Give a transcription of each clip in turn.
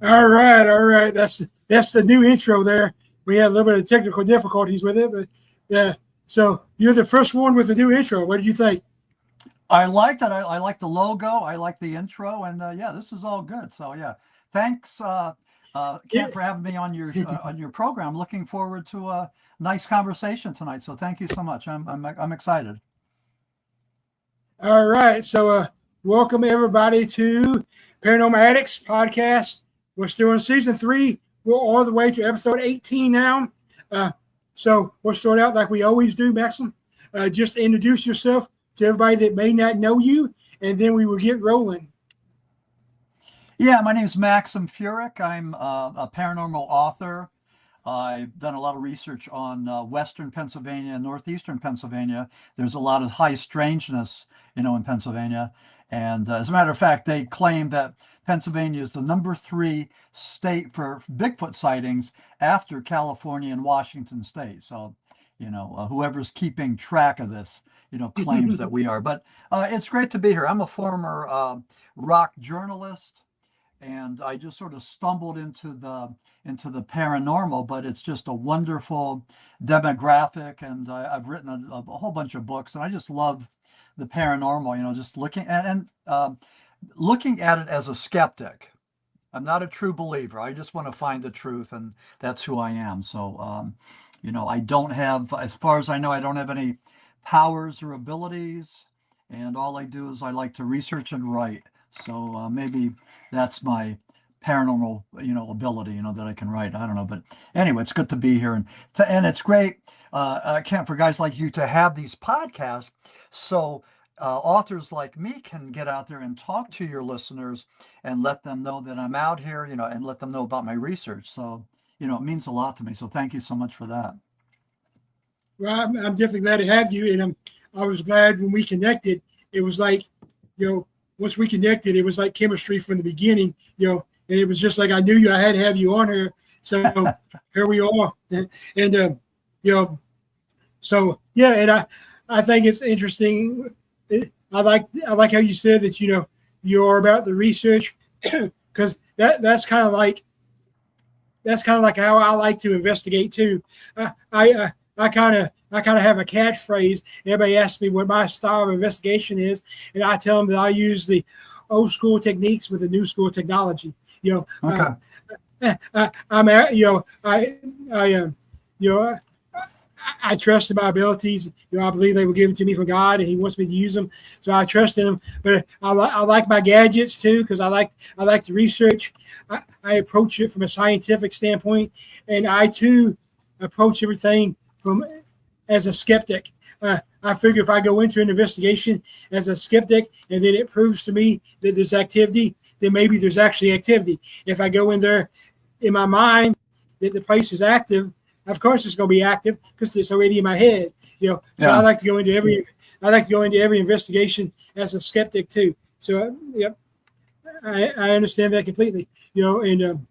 All right, all right. That's the new intro there. We had a little bit of technical difficulties with it, but yeah. So you're the first one with the new intro. What did you think? I like that. I like the logo. I like the intro, and yeah, this is all good. So yeah, thanks, Kent, for having me on your program. Looking forward to a nice conversation tonight. So thank you so much. I'm excited. All right. So welcome everybody to Paranormal Addicts podcast. We're still in season 3. We're all the way to episode 18 now. So we'll start out like we always do, Maxim. Just introduce yourself to everybody that may not know you, and then we will get rolling. Yeah, my name is Maxim Furek. I'm a paranormal author. I've done a lot of research on Western Pennsylvania and Northeastern Pennsylvania. There's a lot of high strangeness, in Pennsylvania. And as a matter of fact, they claim that Pennsylvania is the number 3 state for Bigfoot sightings after California and Washington state. So, whoever's keeping track of this, claims that we are. But it's great to be here. I'm a former rock journalist, and I just sort of stumbled into the paranormal, but it's just a wonderful demographic, and I've written a whole bunch of books, and I just love the paranormal. Just looking at it as a skeptic. I'm not a true believer. I just want to find the truth, and that's who I am. So, I don't have, as far as I know, I don't have any powers or abilities, and all I do is I like to research and write. So maybe that's my paranormal, ability, that I can write. I don't know, but anyway, it's good to be here, and it's great, Kent, for guys like you to have these podcasts, so authors like me can get out there and talk to your listeners and let them know that I'm out here, and let them know about my research. So, it means a lot to me. So thank you so much for that. Well, I'm definitely glad to have you, and I was glad when we connected. It was like, once we connected, it was like chemistry from the beginning, and it was just like I knew I had to have you on here. So here we are, and so yeah, and I think it's interesting. I like how you said that you're about the research, because that's kind of like how I like to investigate too. I kind of have a catchphrase. Everybody asks me what my style of investigation is, and I tell them that I use the old school techniques with the new school technology. Okay. I trust in my abilities. I believe they were given to me from God, and He wants me to use them. So I trust in them. But I like my gadgets too, because I like to research. I approach it from a scientific standpoint, and I too approach everything as a skeptic. I figure if I go into an investigation as a skeptic, and then it proves to me that there's activity, then maybe there's actually activity. If I go in there in my mind that the place is active, of course it's going to be active because it's already in my head. So I like to go into every investigation as a skeptic too. So I understand that completely. And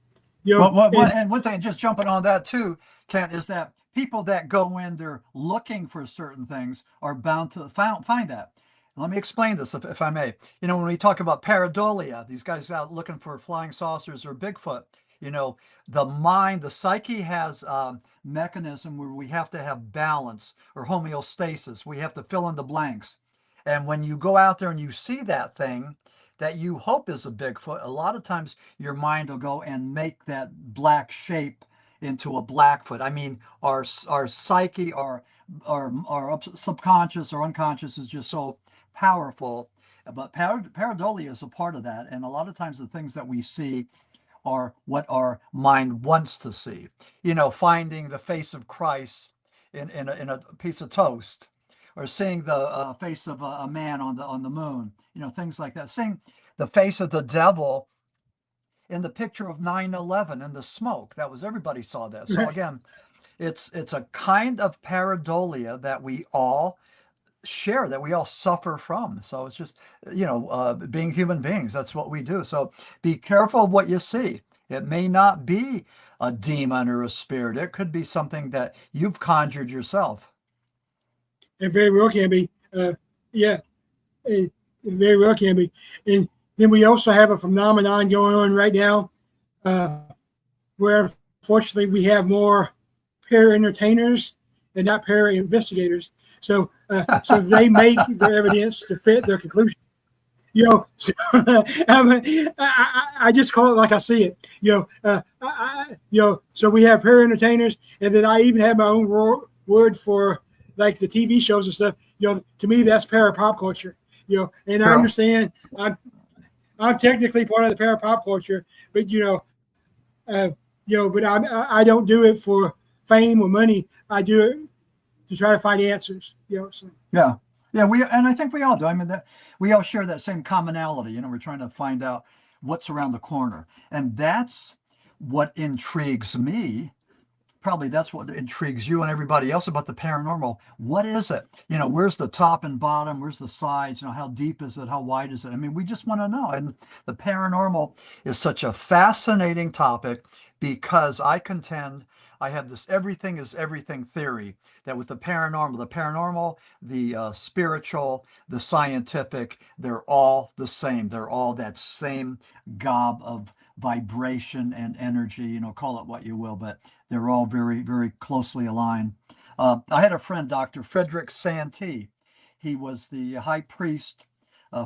one thing, just jumping on that too, Kent, is that people that go in there looking for certain things are bound to find that. Let me explain this, if I may. When we talk about pareidolia, these guys out looking for flying saucers or Bigfoot, the mind, the psyche has a mechanism where we have to have balance or homeostasis. We have to fill in the blanks. And when you go out there and you see that thing that you hope is a Bigfoot, a lot of times your mind will go and make that black shape into a Blackfoot. I mean, our psyche, our subconscious or unconscious is just so powerful. But pareidolia is a part of that. And a lot of times the things that we see are what our mind wants to see. Finding the face of Christ in a piece of toast, or seeing the face of a man on the moon. Things like that. Seeing the face of the devil in the picture of 9/11 and the smoke. That was, everybody saw that. So again, it's a kind of pareidolia that we all share, that we all suffer from. So it's just, being human beings, that's what we do. So be careful of what you see. It may not be a demon or a spirit. It could be something that you've conjured yourself. It very well can be. It very well can be. And then we also have a phenomenon going on right now, where unfortunately we have more para-entertainers and not para-investigators. So they make their evidence to fit their conclusion. So, I just call it like I see it. So we have para-entertainers, and then I even have my own word for like the TV shows and stuff. To me that's para-pop culture. And I understand I'm technically part of the para-pop culture, but but I don't do it for fame or money. I do it to try to find answers. So. Yeah. And I think we all do. I mean, that we all share that same commonality. We're trying to find out what's around the corner, and that's what intrigues me. Probably that's what intrigues you and everybody else about the paranormal. What is it? Where's the top and bottom? Where's the sides? How deep is it? How wide is it? I mean, we just want to know. And the paranormal is such a fascinating topic because I contend I have this everything is everything theory that with the paranormal, the spiritual, the scientific, they're all the same. They're all that same gob of vibration and energy, call it what you will, but they're all very, very closely aligned. I had a friend, Dr. Frederick Santee. He was the high priest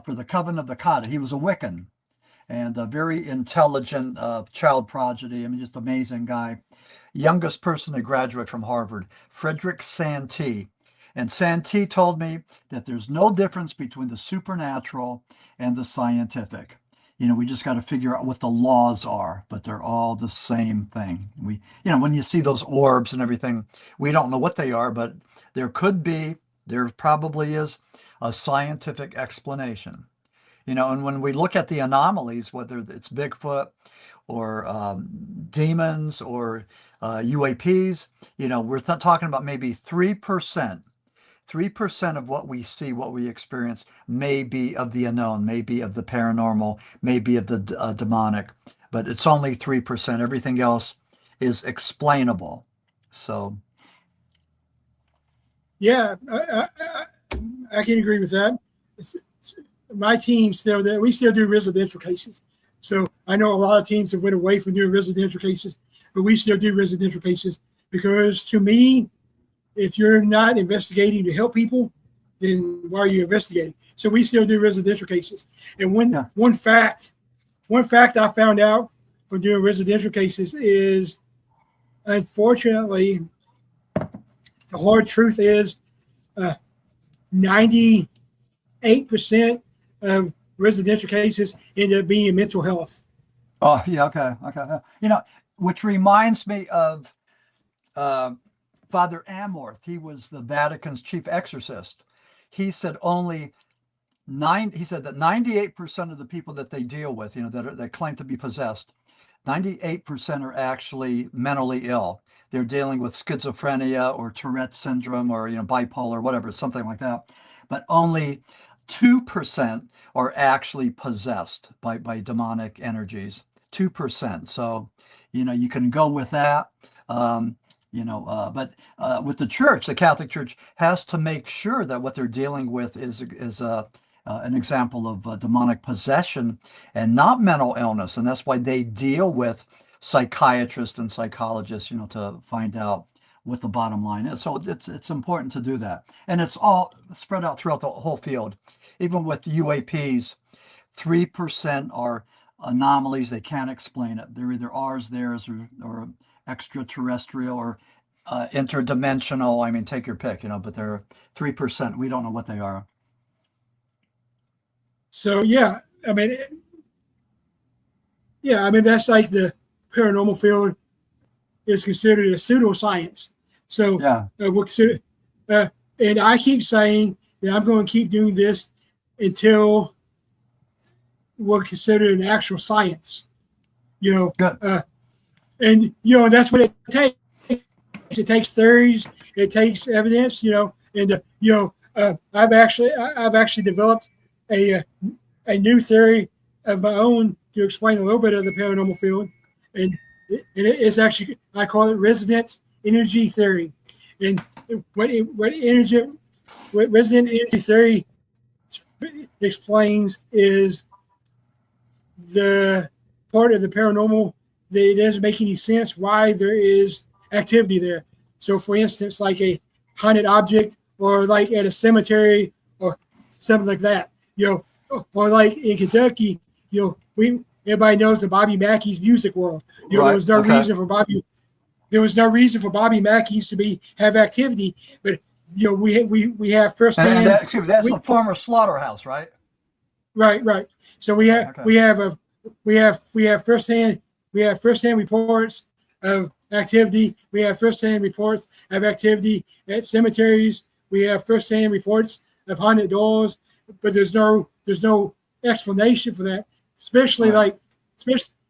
for the Coven of the Kata. He was a Wiccan and a very intelligent child prodigy. I mean, just amazing guy. Youngest person to graduate from Harvard, Frederick Santee. And Santee told me that there's no difference between the supernatural and the scientific. We just got to figure out what the laws are, but they're all the same thing. When you see those orbs and everything, we don't know what they are, but there probably is a scientific explanation. And when we look at the anomalies, whether it's Bigfoot or demons or UAPs, we're talking about maybe 3%. 3% of what we see, what we experience, may be of the unknown, may be of the paranormal, may be of the demonic, but it's only 3%. Everything else is explainable. So, yeah, I can agree with that. My team we still do residential cases. So I know a lot of teams have went away from doing residential cases, but we still do residential cases because, to me, if you're not investigating to help people, then why are you investigating? So we still do residential cases. And one fact I found out from doing residential cases is, unfortunately, the hard truth is 98% of residential cases end up being mental health. Oh, yeah, okay. Which reminds me of Father Amorth. He was the Vatican's chief exorcist. He said that 98% of the people that they deal with, that claim to be possessed, 98% are actually mentally ill. They're dealing with schizophrenia or Tourette syndrome or bipolar, whatever, something like that. But only 2% are actually possessed by demonic energies. 2%. So, you can go with that. But with the church, the Catholic Church has to make sure that what they're dealing with is an example of demonic possession and not mental illness. And that's why they deal with psychiatrists and psychologists, to find out what the bottom line is. So it's important to do that. And it's all spread out throughout the whole field. Even with UAPs, 3% are anomalies. They can't explain it. They're either ours, theirs, or extraterrestrial or interdimensional. I mean, take your pick, but they're 3%. We don't know what they are. So, yeah, I mean, that's like the paranormal field is considered a pseudoscience. So, yeah, we're considered, and I keep saying that I'm going to keep doing this until we're considered an actual science. Good. And that's what it takes. It takes theories. It takes evidence. And I've actually developed a new theory of my own to explain a little bit of the paranormal field, and it's actually, I call it resident energy theory. And what resident energy theory explains is the part of the paranormal that it doesn't make any sense why there is activity there. So, for instance, like a haunted object, or like at a cemetery, or something like that. Or like in Kentucky, everybody knows the Bobby Mackey's Music World. Right. There was no reason for Bobby Mackey's to have activity, but we have firsthand. And that's a former slaughterhouse, right? Right. So we have firsthand reports of activity. We have firsthand reports of activity at cemeteries. We have firsthand reports of haunted doors, but there's no explanation for that. Especially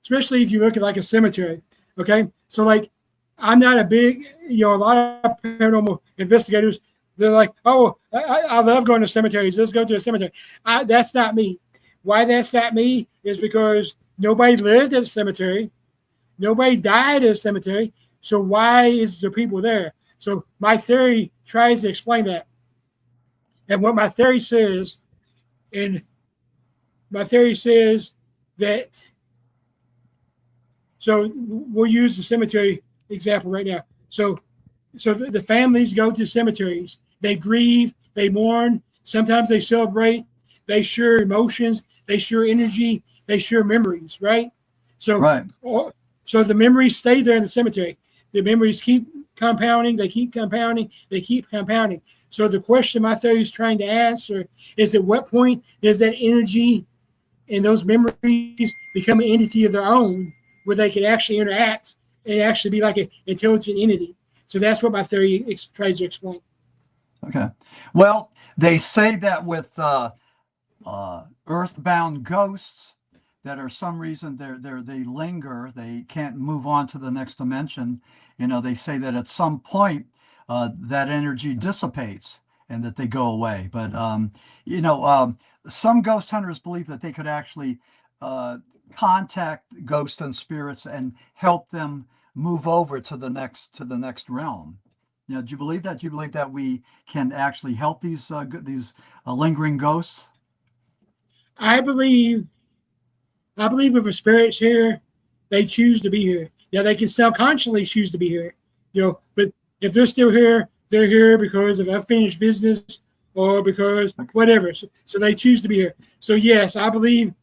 especially if you look at like a cemetery. Okay, so like I'm not a big, a lot of paranormal investigators, they're like, oh, I love going to cemeteries. Let's go to a cemetery. That's not me. Why that's not me is because nobody lived at a cemetery. Nobody died at a cemetery. So why is there people there? So my theory tries to explain that. And what my theory says, that, so we'll use the cemetery example right now. So the families go to cemeteries. They grieve, they mourn. Sometimes they celebrate. They share emotions. They share energy. They share memories, right? So, right. So the memories stay there in the cemetery. The memories keep compounding. They keep compounding. They keep compounding. So the question my theory is trying to answer is, at what point does that energy and those memories become an entity of their own, where they can actually interact and actually be like an intelligent entity. So that's what my theory tries to explain. Okay. Well, they say that with earthbound ghosts, that are some reason they linger, they can't move on to the next dimension. They say that at some point that energy dissipates and that they go away. But some ghost hunters believe that they could actually contact ghosts and spirits and help them move over to the next realm. Do you believe that? Do you believe that we can actually help these lingering ghosts? I believe if a spirit's here, they choose to be here. Yeah, they can subconsciously choose to be here. But if they're still here, they're here because of unfinished business or because whatever. So they choose to be here. So yes, I believe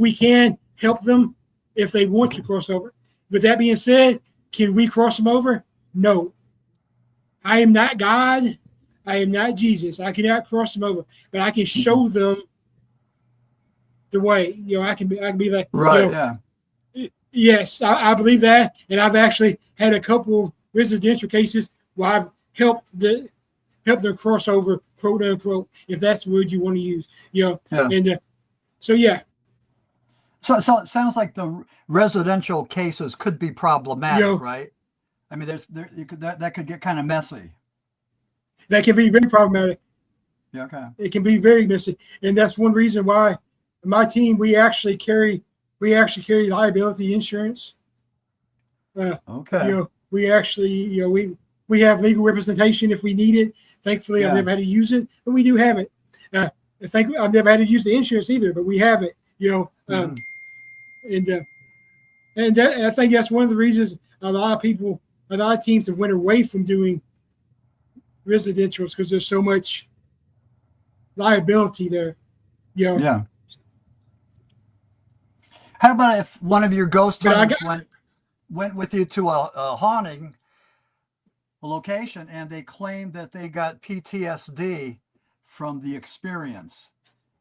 we can help them if they want to cross over. With that being said, can we cross them over? No. I am not God. I am not Jesus. I cannot cross them over, but I can show them the way. I can be like, right. Yeah. Yes, I believe that, and I've actually had a couple of residential cases where I've helped them cross over, quote unquote, if that's the word you want to use. Yeah. And so yeah. So it sounds like the residential cases could be problematic, right? I mean, that could get kind of messy. That can be very problematic. Yeah. Okay. It can be very messy, and that's one reason why my team we actually carry liability insurance. Okay. We actually we have legal representation if we need it. Thankfully, I've never had to use it, but we do have it. I've never had to use the insurance either, but we have it. And I think that's one of the reasons a lot of teams have went away from doing residentials because there's so much liability there. Yeah. How about if one of your ghost hunters went with you to a haunting location and they claimed that they got PTSD from the experience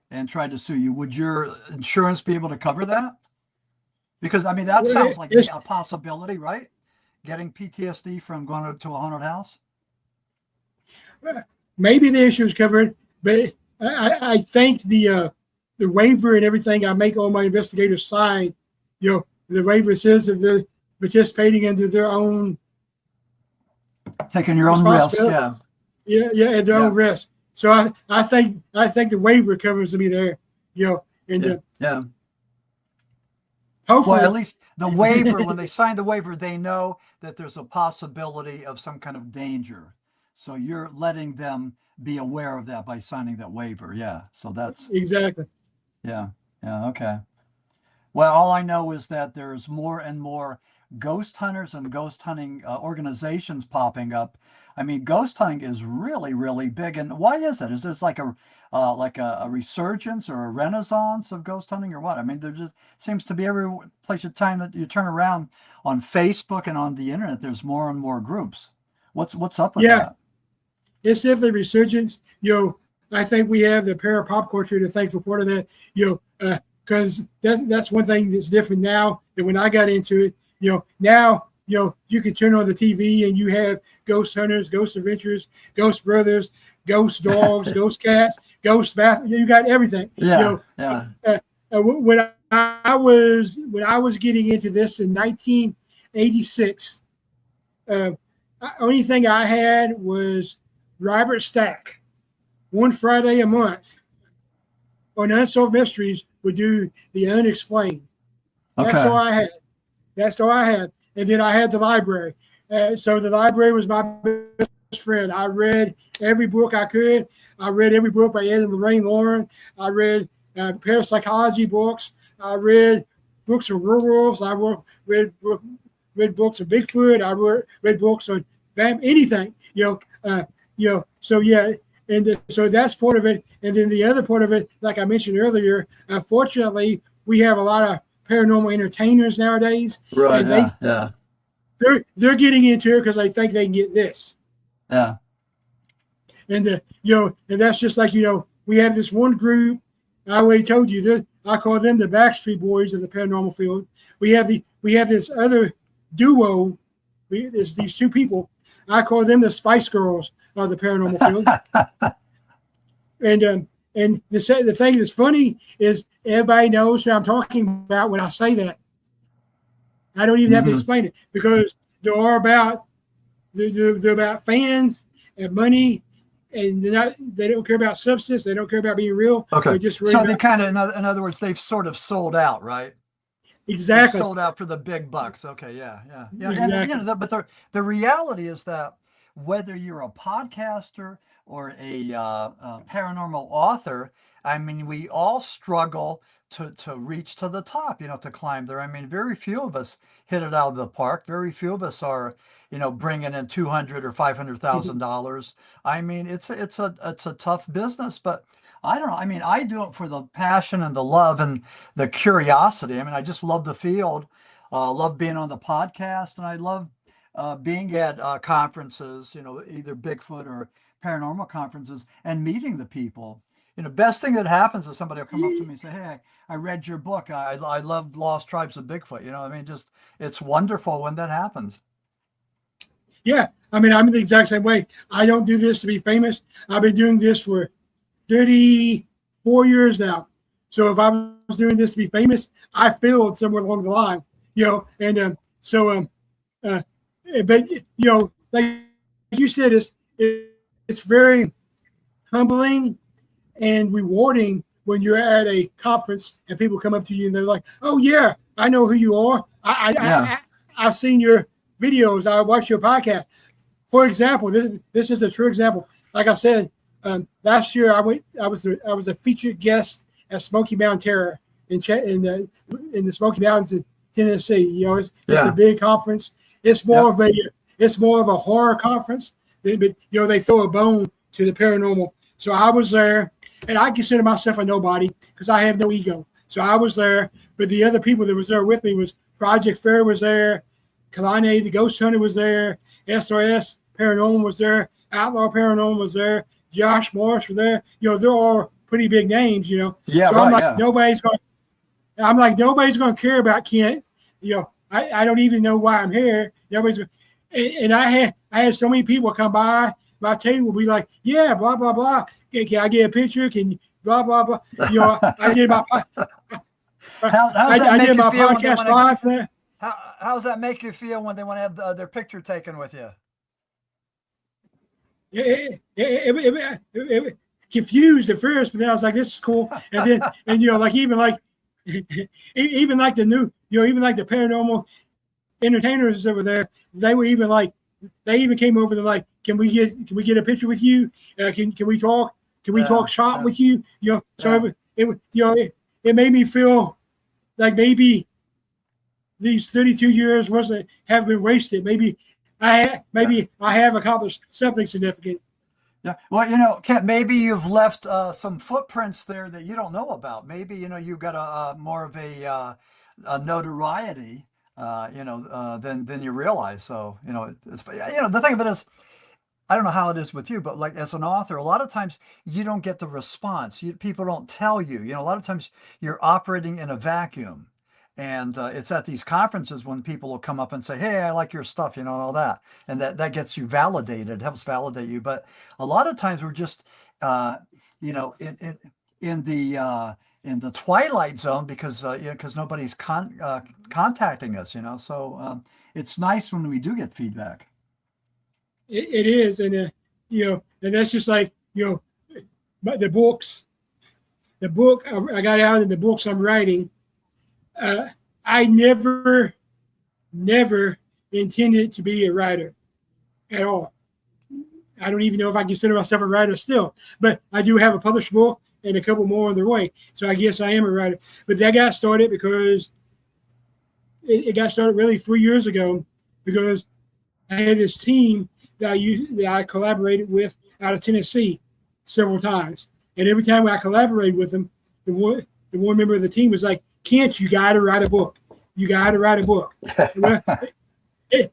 and tried to sue you? Would your insurance be able to cover that? Because, I mean, that sounds like a possibility, right? Getting PTSD from going to a haunted house? Maybe the insurance covered, but I think the waiver and everything I make all my investigators sign, the waiver says that they're participating under their own taking your own risk, at their own risk. So I think the waiver covers me there, hopefully. Well, at least the waiver, when they sign the waiver, they know that there's a possibility of some kind of danger. So you're letting them be aware of that by signing that waiver. Yeah. So that's exactly. Yeah. Yeah. Okay. Well, all I know is that there's more and more ghost hunters and ghost hunting organizations popping up. I mean, ghost hunting is really, really big. And why is it? Is there like a resurgence or a renaissance of ghost hunting or what? I mean, there just seems to be every place time that you turn around on Facebook and on the internet, there's more and more groups. What's up with that? It's definitely resurgence. I think we have the para pop culture to thank for part of that. Because that's one thing that's different now than when I got into it. Now you can turn on the TV and you have ghost hunters, ghost adventures, ghost brothers, ghost dogs, ghost cats, ghost bath. You got everything. When I was getting into this in 1986, only thing I had was Robert Stack. One Friday a month on Unsolved Mysteries would do the unexplained. That's all I had. And then I had the library. So the library was my best friend. I read every book I could. I read every book by Ed and Lorraine Lauren. I read parapsychology books. I read books of werewolves. I read books of Bigfoot. I read books on anything. So yeah. And so that's part of it. And then the other part of it, like I mentioned earlier, unfortunately, we have a lot of paranormal entertainers nowadays. Right. And they're getting into it because they think they can get this. Yeah. And and that's just like we have this one group. I already told you I call them the Backstreet Boys of the paranormal field. We have this other duo. There's these two people. I call them the Spice Girls of the paranormal field. And the thing that's funny is everybody knows who I'm talking about when I say that. I don't even have to explain it because they're about fans and money, and they don't care about substance. They don't care about being real. Okay. They're just so they kind of, in other words, they've sort of sold out, right? Exactly. They've sold out for the big bucks. Okay. Yeah. Exactly. And, but the reality is that whether you're a podcaster or a paranormal author, I mean, we all struggle to reach to the top, to climb there. I mean, very few of us hit it out of the park. Very few of us are, bringing in $200,000 or $500,000. I mean, it's a tough business, but I don't know. I mean, I do it for the passion and the love and the curiosity. I mean, I just love the field, love being on the podcast, and I love being at conferences, either Bigfoot or paranormal conferences, and meeting the people. Best thing that happens is somebody will come up to me and say, "Hey, I read your book. I love Lost Tribes of Bigfoot." I mean, just it's wonderful when that happens. Yeah, I mean, I'm the exact same way. I don't do this to be famous. I've been doing this for 34 years now. So if I was doing this to be famous, I failed somewhere along the line, And but like you said, it's very humbling and rewarding when you're at a conference and people come up to you and they're like, "Oh yeah, I know who you are. I've seen your videos. I watched your podcast." For example, this is a true example. Like I said, last year I was a featured guest at Smoky Mountain Terror in the Smoky Mountains in Tennessee. It's a big conference. It's more of a horror conference. But they throw a bone to the paranormal. So I was there, and I consider myself a nobody because I have no ego. So I was there, but the other people that was there with me was Project Fair was there, Kalani the Ghost Hunter was there, SRS Paranormal was there, Outlaw Paranormal was there, Josh Morris was there. They're all pretty big names. Yeah, so right, I'm like nobody's going to care about Kent. I don't even know why I'm here. Nobody's. And I had so many people come by my table, be like, "Yeah, blah blah blah. Can I get a picture? Can you blah blah blah?" I did my podcast live there. How does that make you feel when they want to have their picture taken with you? It confused at first, but then I was like, "This is cool." And then like even like the new, even like the paranormal entertainers that were there, they were even like, they even came over to like, can we get a picture with you? Can we talk? Can we talk shop with you? So it made me feel like maybe these 32 years have been wasted. Maybe I have accomplished something significant. Yeah. Well, Kent, maybe you've left some footprints there that you don't know about. Maybe, you've got a more of a notoriety, than you realize. So, it's, the thing of it is, I don't know how it is with you, but like as an author, a lot of times you don't get the response. People don't tell you. A lot of times you're operating in a vacuum. And it's at these conferences when people will come up and say, "Hey, I like your stuff," and all that. And that gets you validated, helps validate you. But a lot of times we're just, in the twilight zone because nobody's contacting us, So it's nice when we do get feedback. It is. And, and that's just like, but the book I got out in the books I'm writing. I never intended to be a writer at all. I don't even know if I consider myself a writer still, but I do have a published book and a couple more on the way. So I guess I am a writer. But that got started because it got started really 3 years ago because I had this team that I collaborated with out of Tennessee several times. And every time I collaborated with them, the one member of the team was like, "Kent, you got to write a book. You got to write a book."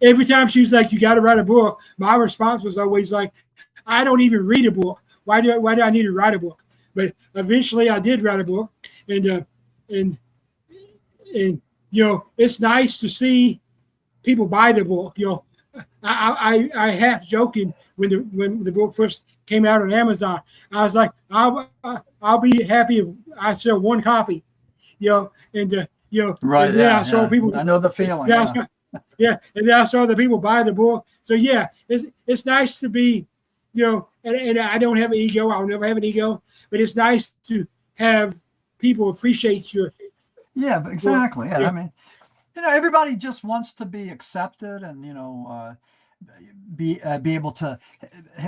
Every time she was like, "You got to write a book," my response was always like, "I don't even read a book. Why do I need to write a book?" But eventually I did write a book. And and it's nice to see people buy the book. I half joking when the book first came out on Amazon. I was like, I'll be happy if I sell one copy. And Right. and then Yeah. I saw people. I know the feeling. And then I saw the people buy the book. So yeah, it's nice to be, and I don't have an ego. I'll never have an ego, but it's nice to have people appreciate your. Yeah, exactly. Yeah. Yeah. I mean, everybody just wants to be accepted and, be able to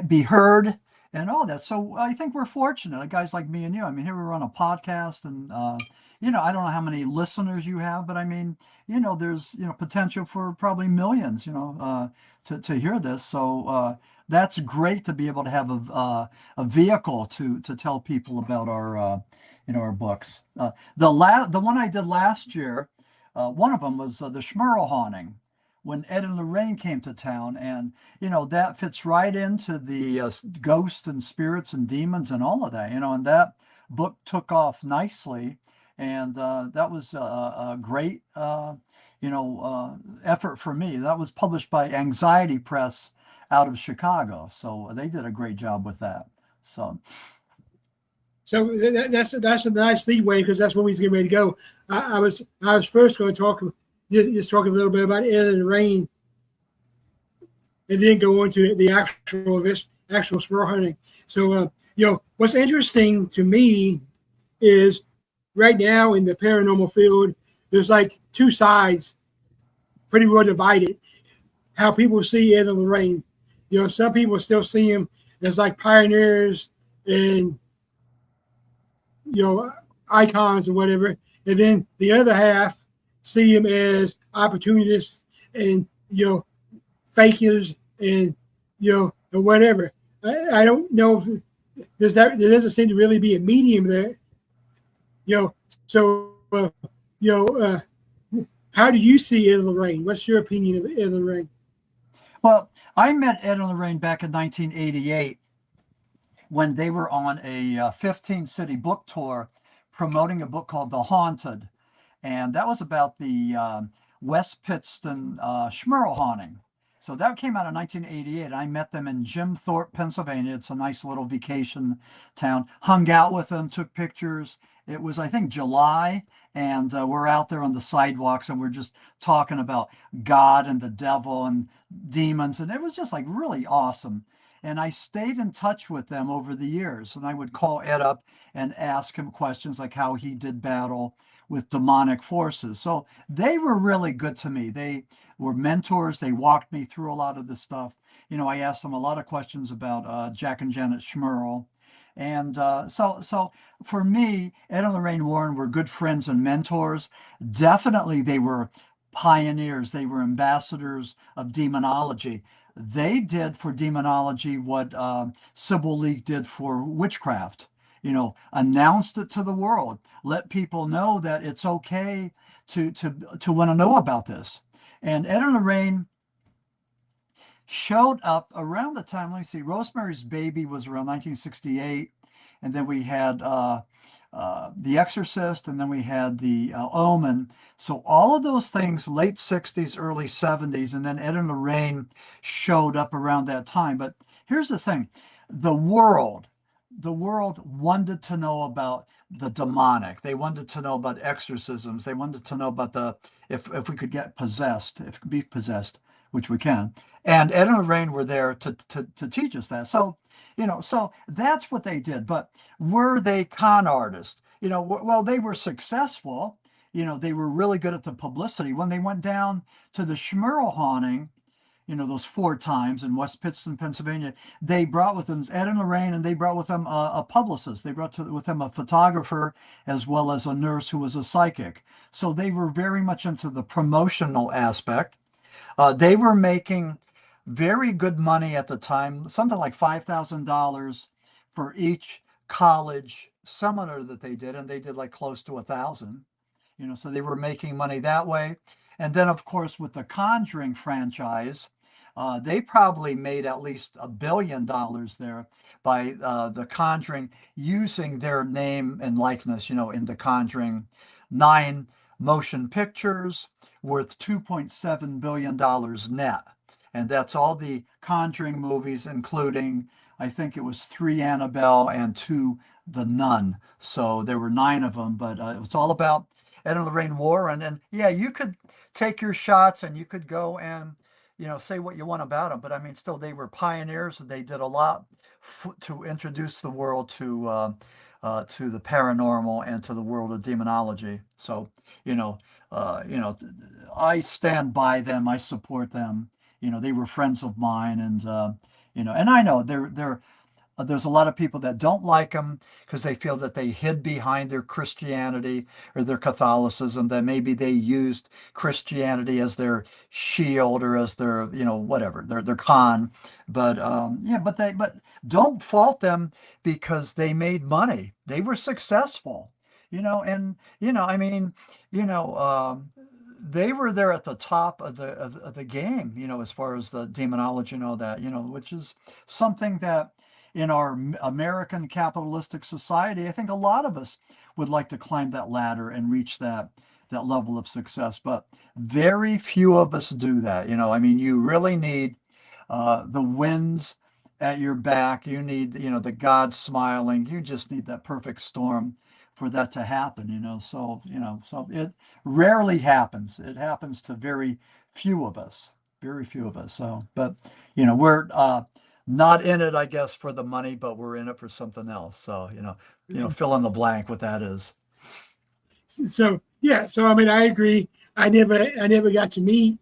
be heard and all that. So I think we're fortunate, guys like me and you. I mean, here we run a podcast and, I don't know how many listeners you have, but I mean, there's, potential for probably millions, to hear this. So that's great to be able to have a vehicle to tell people about our books. The one I did last year, one of them was the Schmerl haunting when Ed and Lorraine came to town. And, that fits right into the ghosts and spirits and demons and all of that, and that book took off nicely. And that was a great, effort for me. That was published by Anxiety Press out of Chicago. So they did a great job with that. So that's a nice leeway because that's where we was getting ready to go. I was first going to talk a little bit about Ed and Lorraine, and then go on to the actual squirrel hunting. So what's interesting to me is right now in the paranormal field, there's like two sides, pretty well divided. How people see Ed and Lorraine. Some people still see them as like pioneers and icons or whatever, and then the other half see them as opportunists and fakers and or whatever. I don't know if there doesn't seem to really be a medium there. So how do you see Ed and Lorraine? What's your opinion of Ed and Lorraine? Well, I met Ed and Lorraine back in 1988 when they were on a 15-city book tour promoting a book called The Haunted. And that was about the West Pittston Schmerl haunting. So that came out in 1988. I met them in Jim Thorpe, Pennsylvania. It's a nice little vacation town. Hung out with them, took pictures. It was, I think, July, and we're out there on the sidewalks, and we're just talking about God and the devil and demons, and it was just like really awesome. And I stayed in touch with them over the years, and I would call Ed up and ask him questions like how he did battle with demonic forces. So they were really good to me. They were mentors. They walked me through a lot of this stuff. I asked them a lot of questions about Jack and Janet Schmerl. And so for me, Ed and Lorraine Warren were good friends and mentors. Definitely they were pioneers. They were ambassadors of demonology. They did for demonology what Sybil Leek did for witchcraft. Announced it to the world, let people know that it's okay to want to know about this. And Ed and Lorraine showed up around the time, let me see, Rosemary's Baby was around 1968. And then we had The Exorcist, and then we had The Omen. So all of those things, late 60s, early 70s, and then Ed and Lorraine showed up around that time. But here's the thing, the world wanted to know about the demonic. They wanted to know about exorcisms. They wanted to know about if we could get possessed, if it could be possessed, which we can. And Ed and Lorraine were there to teach us that. So, so that's what they did. But were they con artists? Well, they were successful. They were really good at the publicity. When they went down to the Schmerl haunting, those 4 times in West Pittston, Pennsylvania, they brought with them Ed and Lorraine, and they brought with them a publicist. They brought with them a photographer as well as a nurse who was a psychic. So they were very much into the promotional aspect. They were making very good money at the time, something like $5,000 for each college seminar that they did, and they did like close to 1,000. So they were making money that way. And then, of course, with the Conjuring franchise, they probably made at least $1 billion there by the Conjuring using their name and likeness, in the Conjuring 9 motion pictures worth $2.7 billion net. And that's all the Conjuring movies, including, I think it was 3 Annabelle and 2 The Nun. So there were 9 of them, but it's all about Ed and Lorraine Warren. And yeah, you could take your shots and you could go and, say what you want about them. But I mean, still, they were pioneers. They did a lot to introduce the world to the paranormal and to the world of demonology. So, I stand by them. I support them. They were friends of mine, and and I know there's a lot of people that don't like them because they feel that they hid behind their Christianity or their Catholicism, that maybe they used Christianity as their shield or as their, whatever, their con. But but don't fault them because they made money. They were successful, and I mean, they were there at the top of the game, as far as the demonology and all that, which is something that in our American capitalistic society, I think a lot of us would like to climb that ladder and reach that level of success, but very few of us do that. I mean, you really need the winds at your back. You need, the God smiling. You just need that perfect storm for that to happen, so it rarely happens. It happens to very few of us. So, but we're not in it, I guess, for the money, but we're in it for something else. So, fill in the blank what that is. So yeah, so I mean, I agree. I never got to meet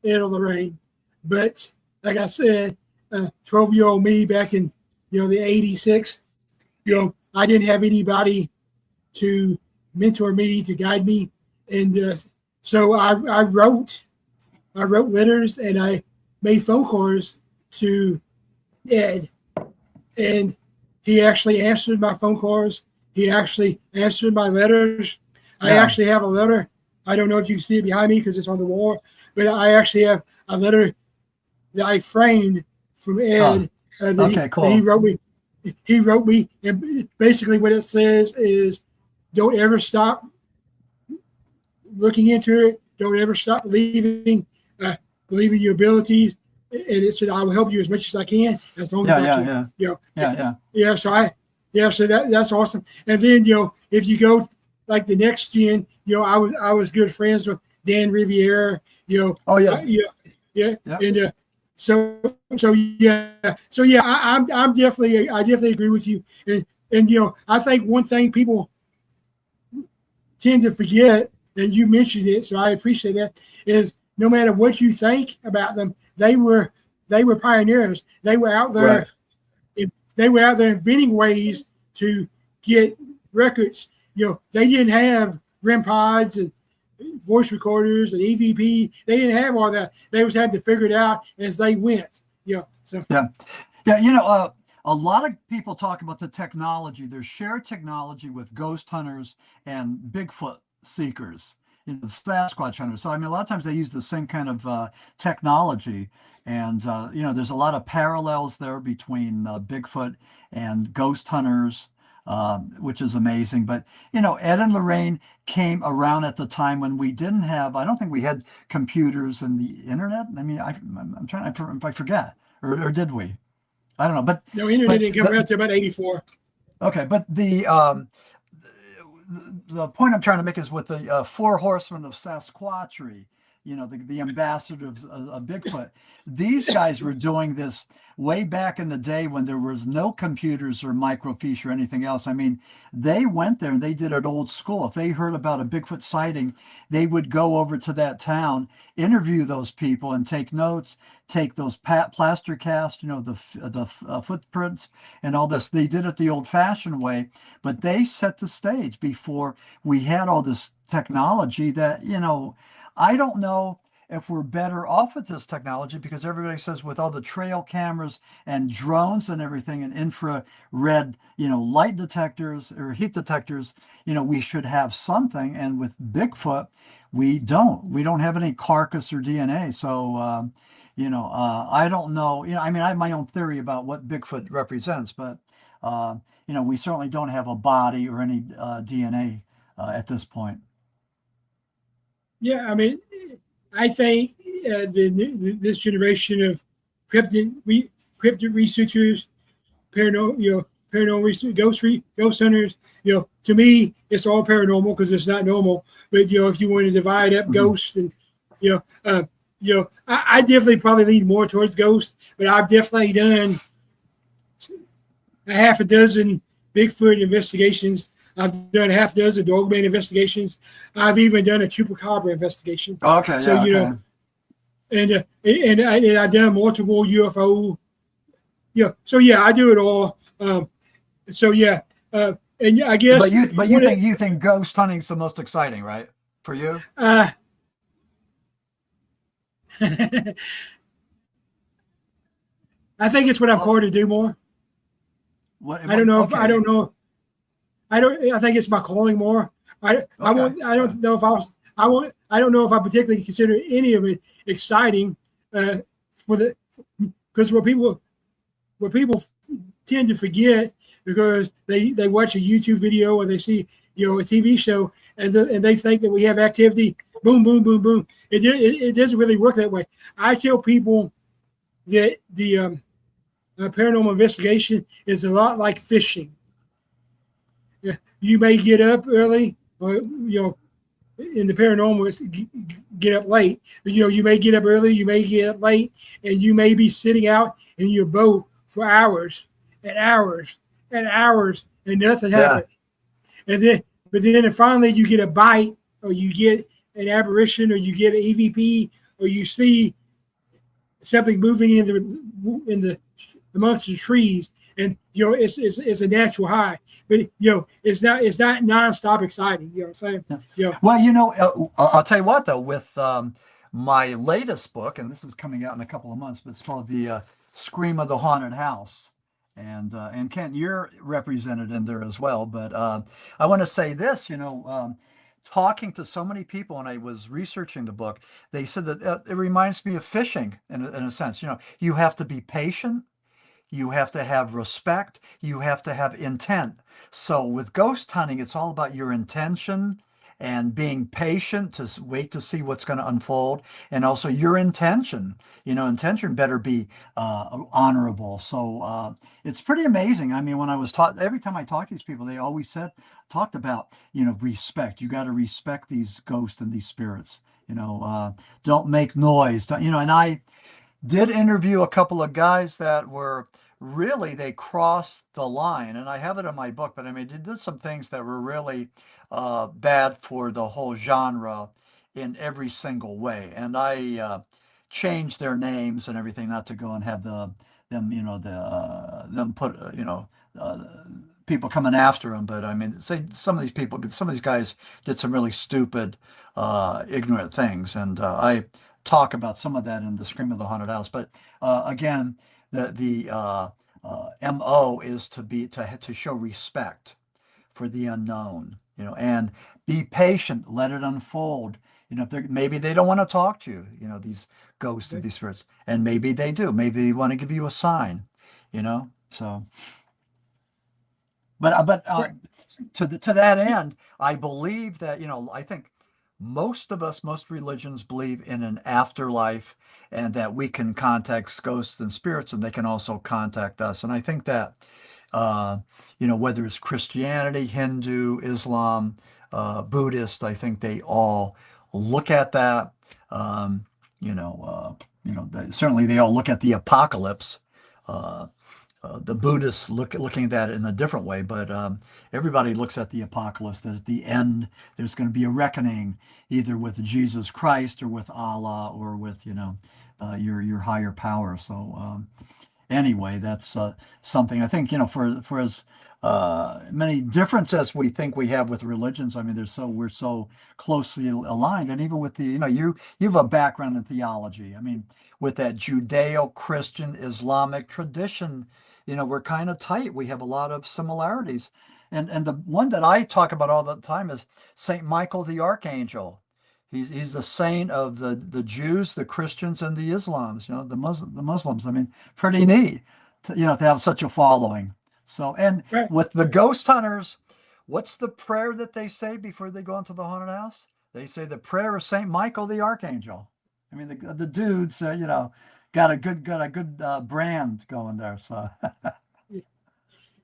Ed or Lorraine, but like I said, 12-year-old me back in the '86, I didn't have anybody to mentor me, to guide me, and so I wrote letters and I made phone calls to Ed, and he actually answered my phone calls. He actually answered my letters. I actually have a letter. I don't know if you can see it behind me because it's on the wall, but I actually have a letter that I framed from Ed. Okay, cool. He wrote me, and basically what it says is, don't ever stop looking into it. Don't ever stop believing your abilities. And it said, I will help you as much as I can, as long as I can. So that's awesome. And then, if you go like the next gen, I was good friends with Dan Riviera, And I definitely agree with you. And I think one thing people tend to forget, and you mentioned it, so I appreciate that, is no matter what you think about them, they were pioneers. They were out there. Right. They were out there inventing ways to get records. They didn't have REM pods and voice recorders and EVP. They didn't have all that. They just had to figure it out as they went. A lot of people talk about the technology. There's shared technology with ghost hunters and Bigfoot seekers, the Sasquatch hunters. So, I mean, a lot of times they use the same kind of technology. And, there's a lot of parallels there between Bigfoot and ghost hunters, which is amazing. But, Ed and Lorraine came around at the time when we didn't have, I don't think we had computers and the internet. I mean, I'm trying, if I forget, or did we? I don't know, but no, internet didn't come around to about '84. Okay, but the point I'm trying to make is with the 4 horsemen of Sasquatchery, the ambassadors of Bigfoot. These guys were doing this way back in the day when there was no computers or microfiche or anything else. I mean, they went there and they did it old school. If they heard about a Bigfoot sighting, they would go over to that town, interview those people, and take notes, take those plaster casts, the footprints and all this. They did it the old-fashioned way, but they set the stage before we had all this technology that, I don't know if we're better off with this technology, because everybody says with all the trail cameras and drones and everything and infrared, light detectors or heat detectors, we should have something. And with Bigfoot, we don't have any carcass or DNA. So, I don't know, I mean, I have my own theory about what Bigfoot represents, but, we certainly don't have a body or any DNA at this point. Yeah, I mean, I think this generation of cryptid researchers, paranormal research, ghost hunters, to me, it's all paranormal because it's not normal. But if you want to divide up ghosts and I definitely probably lean more towards ghosts, but I've definitely done a half a dozen Bigfoot investigations. I've done a half dozen Dogman investigations. I've even done a chupacabra investigation. Okay, So okay. And I've done multiple UFO. So I do it all. And I guess. But you think ghost hunting is the most exciting, right? For you? I think it's what I'm called to do more. I don't know. I think it's my calling more. I don't know if I don't know if I particularly consider any of it exciting because what people tend to forget because they watch a YouTube video or they see a TV show and they think that we have activity, boom, boom, boom, boom. It doesn't really work that way. I tell people that the paranormal investigation is a lot like fishing. Yeah, you may get up early, or in the paranormal, it's get up late. But, you may get up early, you may get up late, and you may be sitting out in your boat for hours and hours and hours, and nothing happened. But then finally you get a bite, or you get an apparition, or you get an EVP, or you see something moving in the amongst the trees, and it's a natural high. But it's not nonstop exciting. You know what I'm saying? Yeah. Well, I'll tell you what though, with my latest book, and this is coming out in a couple of months, but it's called The Scream of the Haunted House. And Kent, you're represented in there as well. But I want to say this, talking to so many people, and I was researching the book, they said that it reminds me of fishing in a sense. You have to be patient. You have to have respect. You have to have intent. So with ghost hunting, it's all about your intention and being patient to wait to see what's going to unfold. And also your intention, intention better be honorable. So it's pretty amazing. I mean, when I was taught, every time I talk to these people, they always talked about, respect. You got to respect these ghosts and these spirits, don't make noise. And I did interview a couple of guys that were really, they crossed the line, and I have it in my book, but I mean, they did some things that were really bad for the whole genre in every single way. And I changed their names and everything, not to go and have them put, people coming after them. But I mean, some of these guys did some really stupid, ignorant things. And I talk about some of that in The Scream of the Haunted House. But again, the MO is to show respect for the unknown, and be patient, let it unfold. Maybe they don't want to talk to you, these ghosts and these spirits, and maybe they do. Maybe they want to give you a sign, So, but to that end, I believe that I think most religions believe in an afterlife, and that we can contact ghosts and spirits, and they can also contact us. And I think that, whether it's Christianity, Hindu, Islam, Buddhist, I think they all look at that. Certainly they all look at the apocalypse. The Buddhists looking at that in a different way, but everybody looks at the apocalypse, that at the end there's going to be a reckoning, either with Jesus Christ or with Allah or with your higher power. So anyway, that's something I think for as many differences as we think we have with religions. I mean, we're so closely aligned, and even with the you have a background in theology. I mean, with that Judeo-Christian Islamic tradition. We're kind of tight. We have a lot of similarities. And the one that I talk about all the time is Saint Michael the Archangel. He's the saint of the Jews, the Christians, and the Islams, the Muslims. I mean, pretty neat to have such a following. So, and Right. with the ghost hunters, what's the prayer that they say before they go into the haunted house? They say the prayer of Saint Michael the Archangel. I mean, the dudes, got a good brand going there. So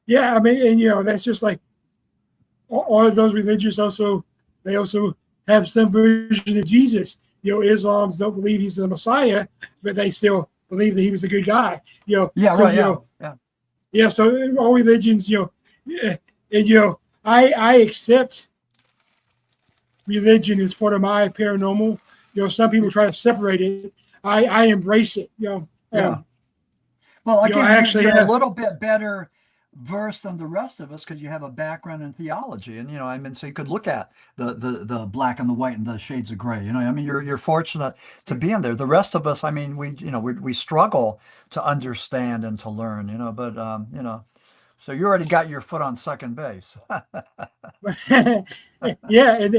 Yeah, I mean, and that's just like all of those religions they also have some version of Jesus. Islams don't believe he's the Messiah, but they still believe that he was a good guy. yeah, So right, yeah. yeah. So all religions, and I accept religion as part of my paranormal. Some people try to separate it. I embrace it. Yeah. Well, again, I actually you're have a little bit better versed than the rest of us because you have a background in theology, and I mean, so you could look at the black and the white and the shades of gray. I mean, you're fortunate to be in there. The rest of us, I mean, we struggle to understand and to learn. But so you already got your foot on second base. yeah,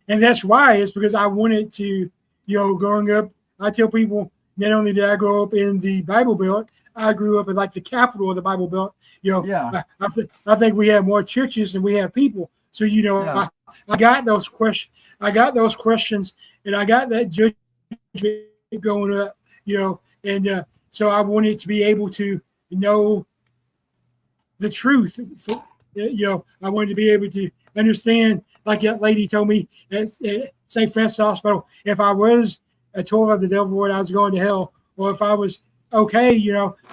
and that's why it's because I wanted to, growing up. I tell people not only did I grow up in the Bible Belt, I grew up in like the capital of the Bible Belt. Yeah. I think we have more churches than we have people. So Yeah. I got those questions. I got those questions, and I got that judgment going up. And so I wanted to be able to know the truth. I wanted to be able to understand, like that lady told me at St. Francis Hospital, if I was a tool of the devil and I was going to hell, or if I was okay,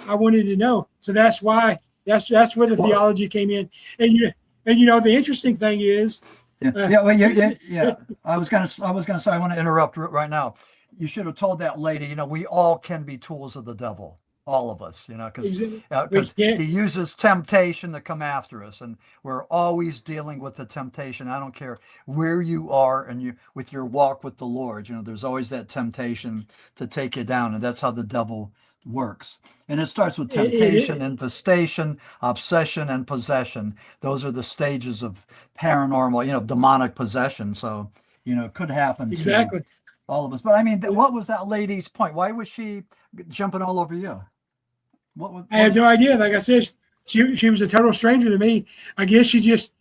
I wanted to know. So that's why that's where the theology came in. And the interesting thing is, yeah. I was gonna say, I want to interrupt right now. You should have told that lady, we all can be tools of the devil. All of us, because he uses temptation to come after us, and we're always dealing with the temptation. I don't care where you are and with your walk with the Lord, there's always that temptation to take you down, and that's how the devil works. And it starts with temptation, infestation, obsession, and possession. Those are the stages of paranormal, demonic possession. So, it could happen exactly to all of us. But I mean, what was that lady's point? Why was she jumping all over you? I have no idea. Like I said, she was a total stranger to me. I guess she just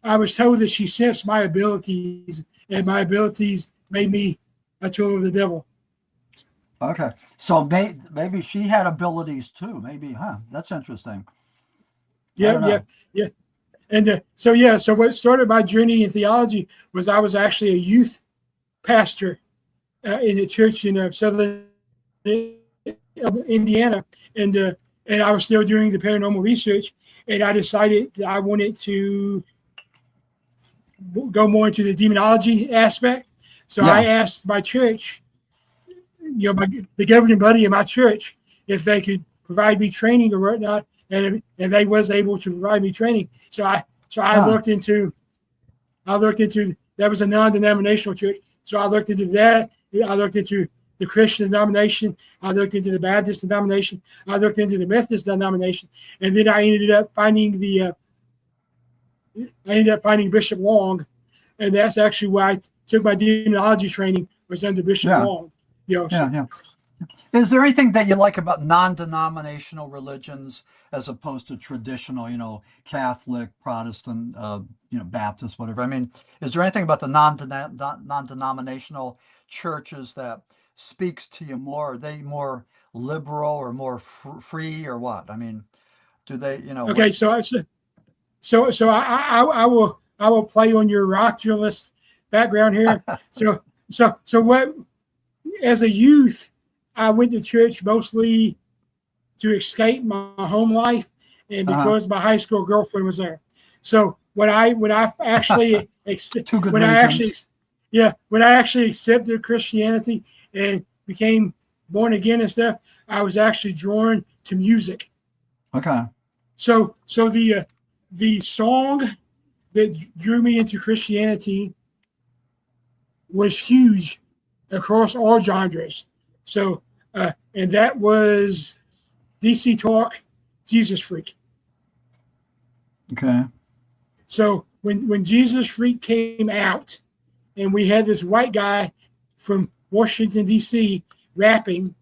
I was told that she sensed my abilities, and my abilities made me a tool of the devil. Okay, so maybe she had abilities too. Maybe, huh? That's interesting. Yeah. And so what started my journey in theology was I was actually a youth pastor in a church in southern Indiana, and I was still doing the paranormal research, and I decided that I wanted to go more into the demonology aspect. So I asked my church, the governing body of my church, if they could provide me training or whatnot, and they was able to provide me training. So I looked into that was a non-denominational church. So I looked into that. I looked into the Christian denomination. I looked into the Baptist denomination. I looked into the Methodist denomination, and then I ended up finding Bishop Long, and that's actually where I took my demonology training, was under Bishop Long. Is there anything that you like about non-denominational religions as opposed to traditional, Catholic, Protestant, Baptist, whatever? I mean, is there anything about the non-denominational churches that speaks to you more? Are they more liberal or more free or what? I mean, do they, Okay, so I will play on your rock journalist background here. So what? As a youth, I went to church mostly to escape my home life, and because my high school girlfriend was there. So when I actually when I actually accepted Christianity and became born again and stuff, I was actually drawn to music. Okay. So the song that drew me into Christianity was huge across all genres. So and that was DC Talk, Jesus Freak. Okay. So when Jesus Freak came out, and we had this white guy from Washington D.C. rapping,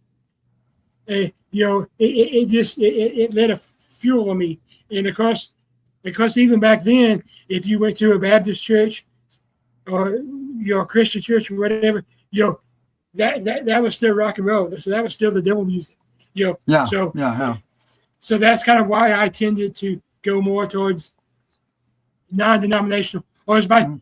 it lit a fuel on me. And of course, because even back then, if you went to a Baptist church, or Christian church or whatever, that was still rock and roll. So that was still the devil music. Yeah. So Yeah. so that's kind of why I tended to go more towards non-denominational. Or as my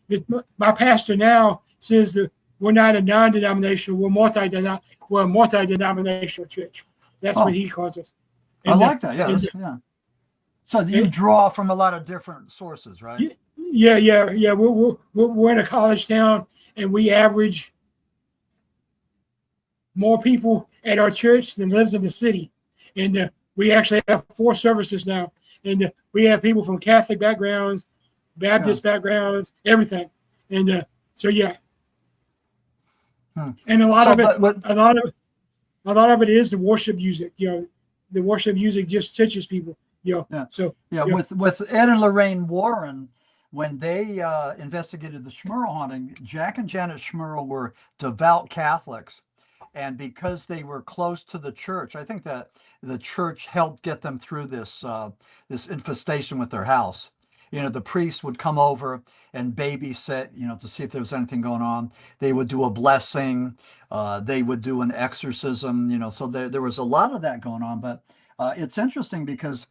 pastor now says that we're not a non-denominational, we're a multi-denominational church. That's what he calls us. I like that. Yeah. Yeah. So you draw from a lot of different sources, right? Yeah. We're in a college town, and we average more people at our church than lives in the city. And we actually have 4 services now. And we have people from Catholic backgrounds, Baptist backgrounds, everything. And so, yeah. And a lot of it is the worship music. The worship music just touches people. So with Ed and Lorraine Warren, when they investigated the Schmerl haunting, Jack and Janet Schmerl were devout Catholics, and because they were close to the church, I think that the church helped get them through this infestation with their house. The priest would come over and babysit, to see if there was anything going on. They would do a blessing. They would do an exorcism, so there was a lot of that going on. But it's interesting because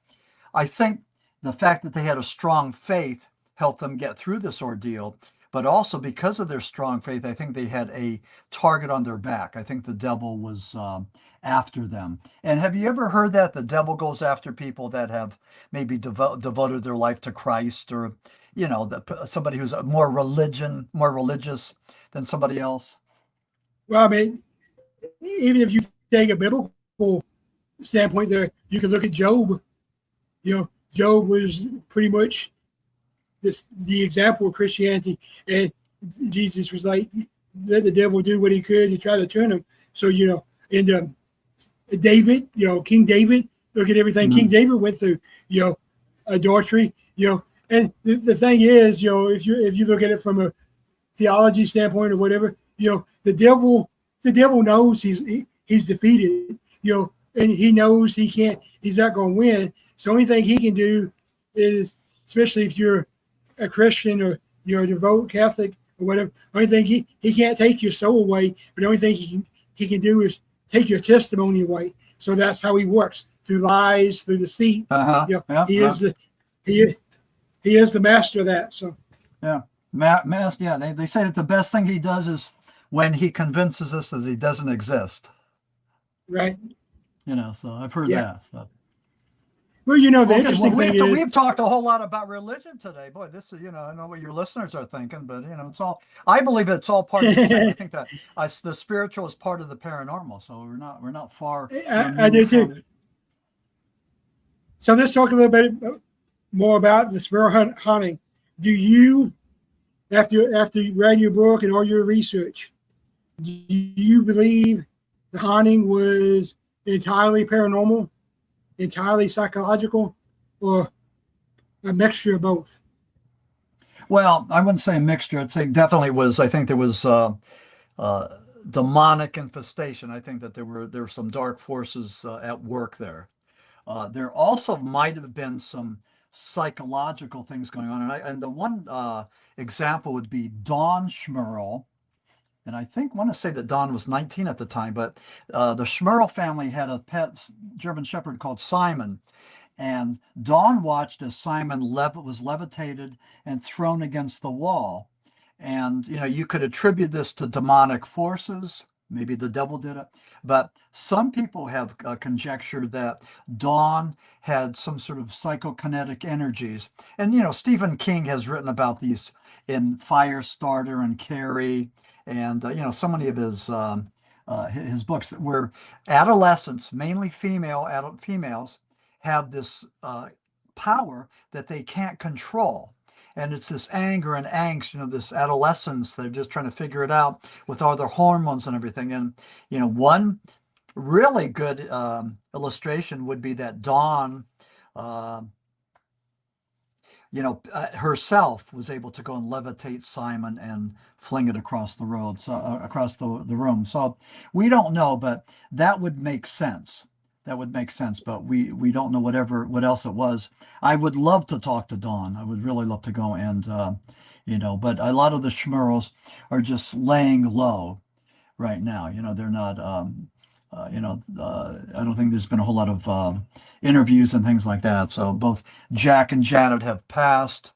I think the fact that they had a strong faith helped them get through this ordeal. But also because of their strong faith, I think they had a target on their back. I think the devil was after them. And have you ever heard that the devil goes after people that have maybe devoted their life to Christ, or somebody who's more religious than somebody else? Well, I mean, even if you take a biblical standpoint, there you can look at Job. Job was pretty much the example of Christianity, and Jesus was like, let the devil do what he could to try to turn him. So and David, King David, look at everything King David went through, adultery, and the thing is, if you look at it from a theology standpoint or whatever, the devil knows he's defeated, and he knows he's not going to win. So only thing he can do is, especially if you're a Christian or you're a devout Catholic or whatever, only thing he can't take your soul away, but the only thing he can do is take your testimony away. So that's how he works, through lies, through deceit. He is the master of that. So they say that the best thing he does is when he convinces us that he doesn't exist. Right. So I've heard that. So. Well, the interesting thing is we've talked a whole lot about religion today. Boy, this is, I know what your listeners are thinking, but it's all, I believe it's all part of the same. I think that the spiritual is part of the paranormal, so we're not far. I do too. So let's talk a little bit more about the Schmerl haunting. Do you, after writing your book and all your research, do you believe the haunting was entirely paranormal, entirely psychological, or a mixture of both? Well, I wouldn't say a mixture. I'd say definitely was. I think there was demonic infestation. I think that there were some dark forces at work there. There also might have been some psychological things going on, and the one example would be Dawn Schmerl. And I want to say that Dawn was 19 at the time, but the Schmerl family had a pet German Shepherd called Simon. And Dawn watched as Simon was levitated and thrown against the wall. And, you could attribute this to demonic forces. Maybe the devil did it. But some people have conjectured that Dawn had some sort of psychokinetic energies. And, Stephen King has written about these in Firestarter and Carrie. And so many of his books, where adolescents, mainly females, have this power that they can't control, and it's this anger and angst, this adolescence. They're just trying to figure it out with all their hormones and everything. And one really good illustration would be that Dawn, herself was able to go and levitate Simon and fling it across the road, across the room. So we don't know, but that would make sense. But we don't know what else it was. I would love to talk to Dawn. I would really love to go and but a lot of the Schmerls are just laying low right now. They're not, I don't think there's been a whole lot of interviews and things like that. So both Jack and Janet have passed,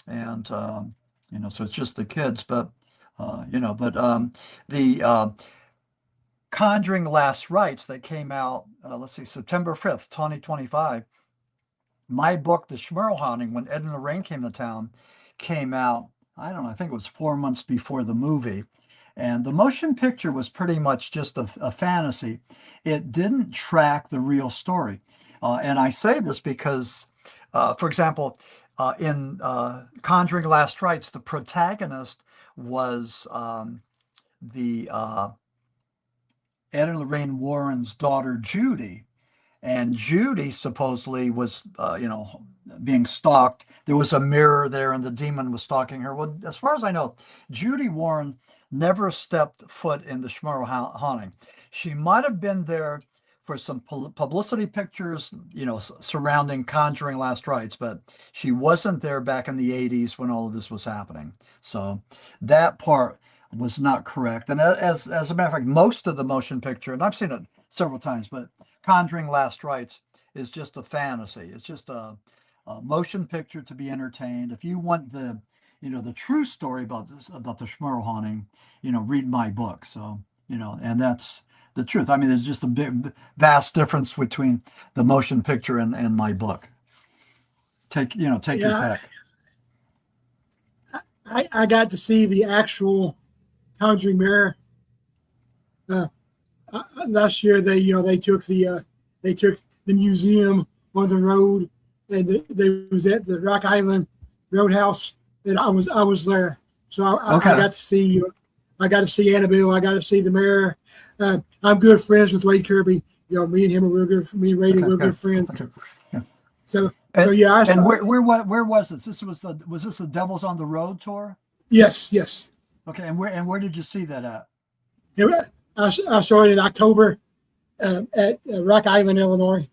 and so it's just the kids. But the Conjuring Last Rites that came out, let's see, September 5th, 2025. My book, The Schmerl Haunting, when Ed and Lorraine came to town, came out, I don't know, I think it was 4 months before the movie. And the motion picture was pretty much just a fantasy. It didn't track the real story. And I say this because, for example, in Conjuring Last Rites, the protagonist was the Ed and Lorraine Warren's daughter, Judy. And Judy supposedly was, being stalked. There was a mirror there and the demon was stalking her. Well, as far as I know, Judy Warren never stepped foot in the Schmerl haunting. She might have been there for some publicity pictures, surrounding Conjuring Last Rites, but she wasn't there back in the 80s when all of this was happening. So that part was not correct. And as a matter of fact, most of the motion picture, and I've seen it several times, but Conjuring Last Rites is just a fantasy. It's just a motion picture to be entertained. If you want the true story about the Schmerl haunting, read my book. So, and that's the truth. I mean, there's just a big, vast difference between the motion picture and my book. Take your pick. I got to see the actual Conjuring mirror. Last year, they took the museum on the road, and they was at the Rock Island Roadhouse, and I was there. So I got to see Annabelle. I got to see the mirror. I'm good friends with Wade Kirby. Me and him are real good. Me and Ray are real good friends. Okay. Yeah. So yeah. And where was this? Was this the Devils on the Road tour? Yes. Okay, and where did you see that at? I saw it in October at Rock Island, Illinois.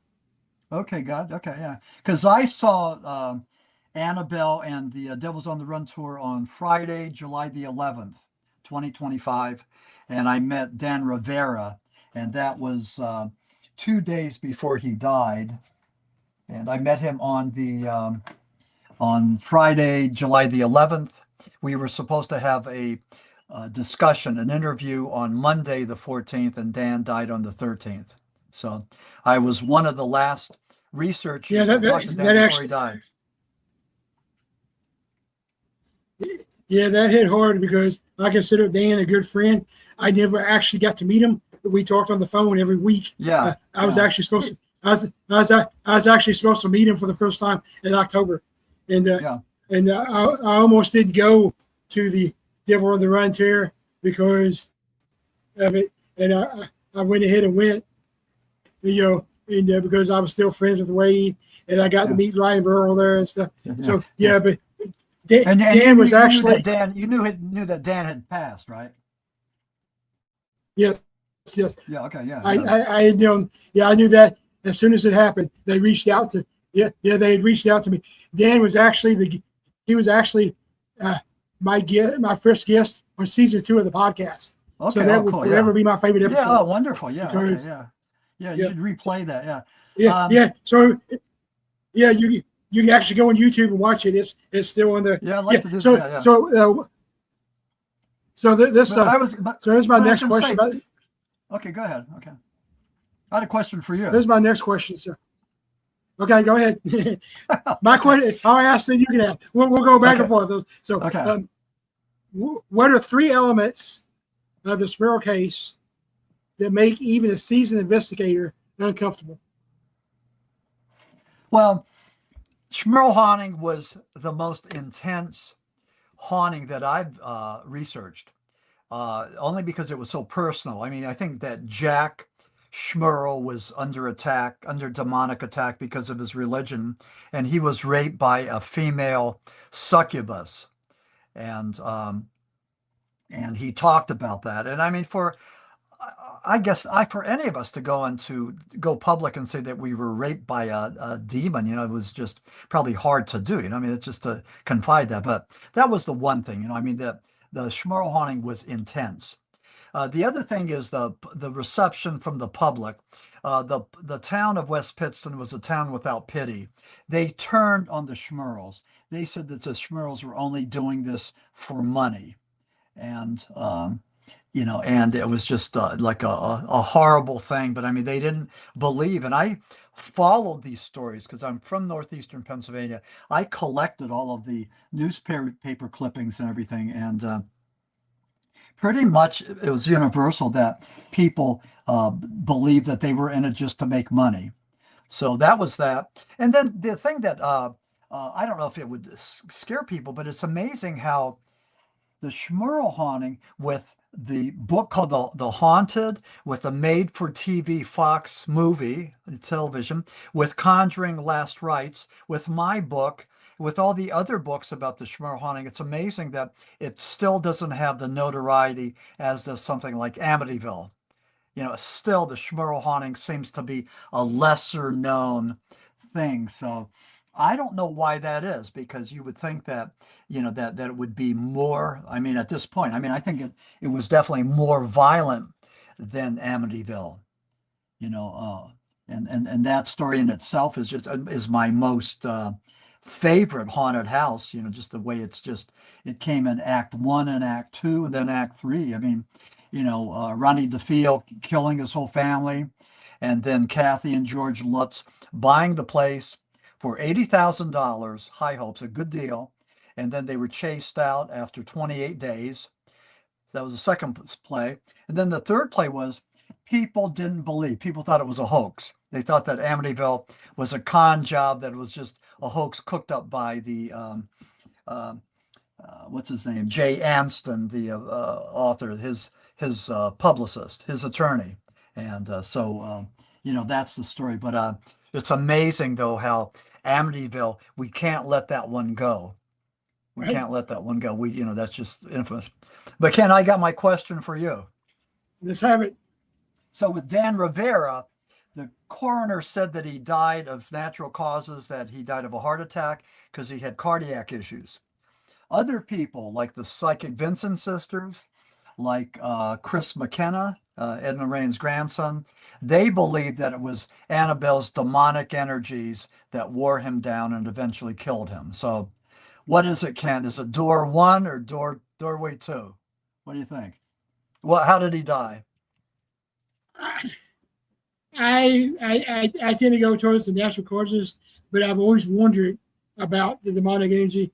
Okay, God. Okay, yeah. Because I saw Annabelle and the Devils on the Run tour on Friday, July the 11th, 2025. And I met Dan Rivera, and that was 2 days before he died. And I met him on Friday, July the 11th. We were supposed to have a discussion, an interview on Monday the 14th, and Dan died on the 13th. So I was one of the last researchers to talk to Dan before he died. Yeah, that hit hard because I consider Dan a good friend. I never actually got to meet him, but we talked on the phone every week. Yeah, I was actually supposed to. I was actually supposed to meet him for the first time in October, and I almost didn't go to the Devil on the Run tour because of it, and I went ahead and went, because I was still friends with Wade, and I got to meet Ryan Burrow there and stuff. So but Dan was actually you knew that Dan had passed, right? Yes. Yeah. Okay. Yeah. I knew that as soon as it happened. They reached out to they had reached out to me. Dan was actually my first guest on season 2 of the podcast. Okay, so that would forever be my favorite episode. Yeah, wonderful. Yeah, you should replay that. Yeah. So you can actually go on YouTube and watch it. It's still on there. Yeah, I'd like to do so, that. Yeah. So here's my next question. Okay, go ahead. Okay, I had a question for you. Here's my next question, sir. Okay, go ahead. My question, I'll ask, then you can ask. We'll go back and forth. So, what are 3 elements of the Schmerl case that make even a seasoned investigator uncomfortable? Well, Schmerl haunting was the most intense haunting that I've researched, only because it was so personal. I mean, I think that Jack Schmerl was under demonic attack because of his religion, and he was raped by a female succubus, and he talked about that. And I mean, I guess for any of us to go public and say that we were raped by a demon, it was just probably hard to do. I mean, it's just to confide that. But that was the one thing. I mean, the Schmerl haunting was intense. The other thing is the reception from the public. The town of West Pittston was a town without pity. They turned on the Schmerls. They said that the Schmerls were only doing this for money, and and it was just like a horrible thing. But I mean, they didn't believe, and I followed these stories because I'm from northeastern Pennsylvania. I collected all of the newspaper clippings and everything, and pretty much it was universal that people believed that they were in it just to make money. So that was that. And then the thing that I don't know if it would scare people, but it's amazing how the Schmerl haunting, with the book called The Haunted, with the made-for-TV Fox movie, television, with Conjuring Last Rites, with my book, with all the other books about the Schmerl haunting, it's amazing that it still doesn't have the notoriety as does something like Amityville. Still the Schmerl haunting seems to be a lesser known thing. So I don't know why that is, because you would think that, that it would be more, I mean, at this point, I mean, I think it was definitely more violent than Amityville, and that story in itself is my most favorite haunted house, just the way it came in Act 1 and Act 2 and then Act 3. I mean, Ronnie DeFeo killing his whole family, and then Kathy and George Lutz buying the place for $80,000, high hopes, a good deal. And then they were chased out after 28 days. That was the second play. And then the third play was people didn't believe. People thought it was a hoax. They thought that Amityville was a con job, that it was just a hoax cooked up by the, what's his name? Jay Anston, the author, his publicist, his attorney. And so that's the story. But it's amazing, though, how Amityville, we can't let that one go. We Right. can't let that one go. That's just infamous. But Ken, I got my question for you. Let's have it. So with Dan Rivera, the coroner said that he died of natural causes, that he died of a heart attack because he had cardiac issues. Other people, like the Psychic Vincent sisters, like Chris McKenna, Ed and Lorraine's grandson, they believed that it was Annabelle's demonic energies that wore him down and eventually killed him. So what is it, Ken? Is it door 1 or doorway 2? What do you think? Well, how did he die? I tend to go towards the natural causes, but I've always wondered about the demonic energy.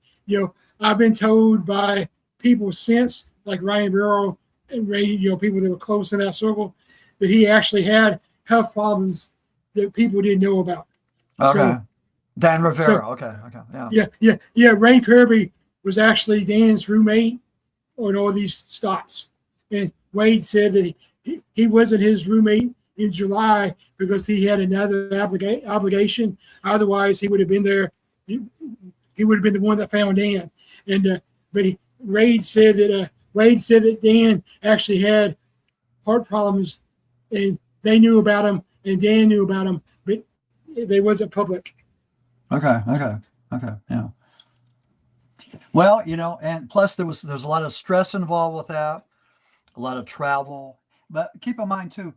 I've been told by people since, like Ryan Burrow and Ray, people that were close in that circle, that he actually had health problems that people didn't know about. Okay. So, Dan Rivera. Okay. Yeah. Ray Kirby was actually Dan's roommate on all these stops. And Wade said that he wasn't his roommate in July because he had another obligation. Otherwise, he would have been there. He would have been the one that found Dan. And Wade said that Dan actually had heart problems, and they knew about him, and Dan knew about him, but they wasn't public. Okay. Yeah. Well, and plus there's a lot of stress involved with that, a lot of travel. But keep in mind too,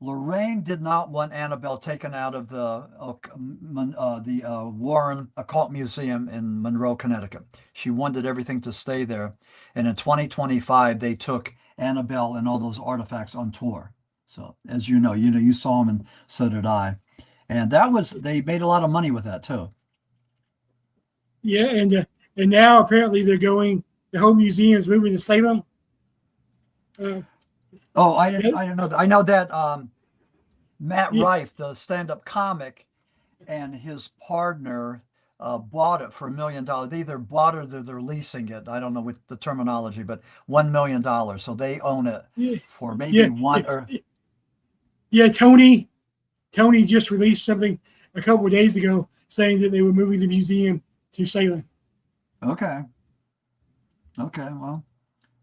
Lorraine did not want Annabelle taken out of the Warren Occult Museum in Monroe, Connecticut. She wanted everything to stay there. And in 2025, they took Annabelle and all those artifacts on tour. So as you saw them, and so did I. And they made a lot of money with that too. Yeah, and now apparently the whole museum is moving to Salem. I didn't know that. I know that Matt Rife, the stand-up comic, and his partner bought it for $1 million. They either bought it or they're leasing it. I don't know what the terminology, but $1 million. So they own it for maybe one or. Yeah, Tony just released something a couple of days ago saying that they were moving the museum to Salem. Okay. Well,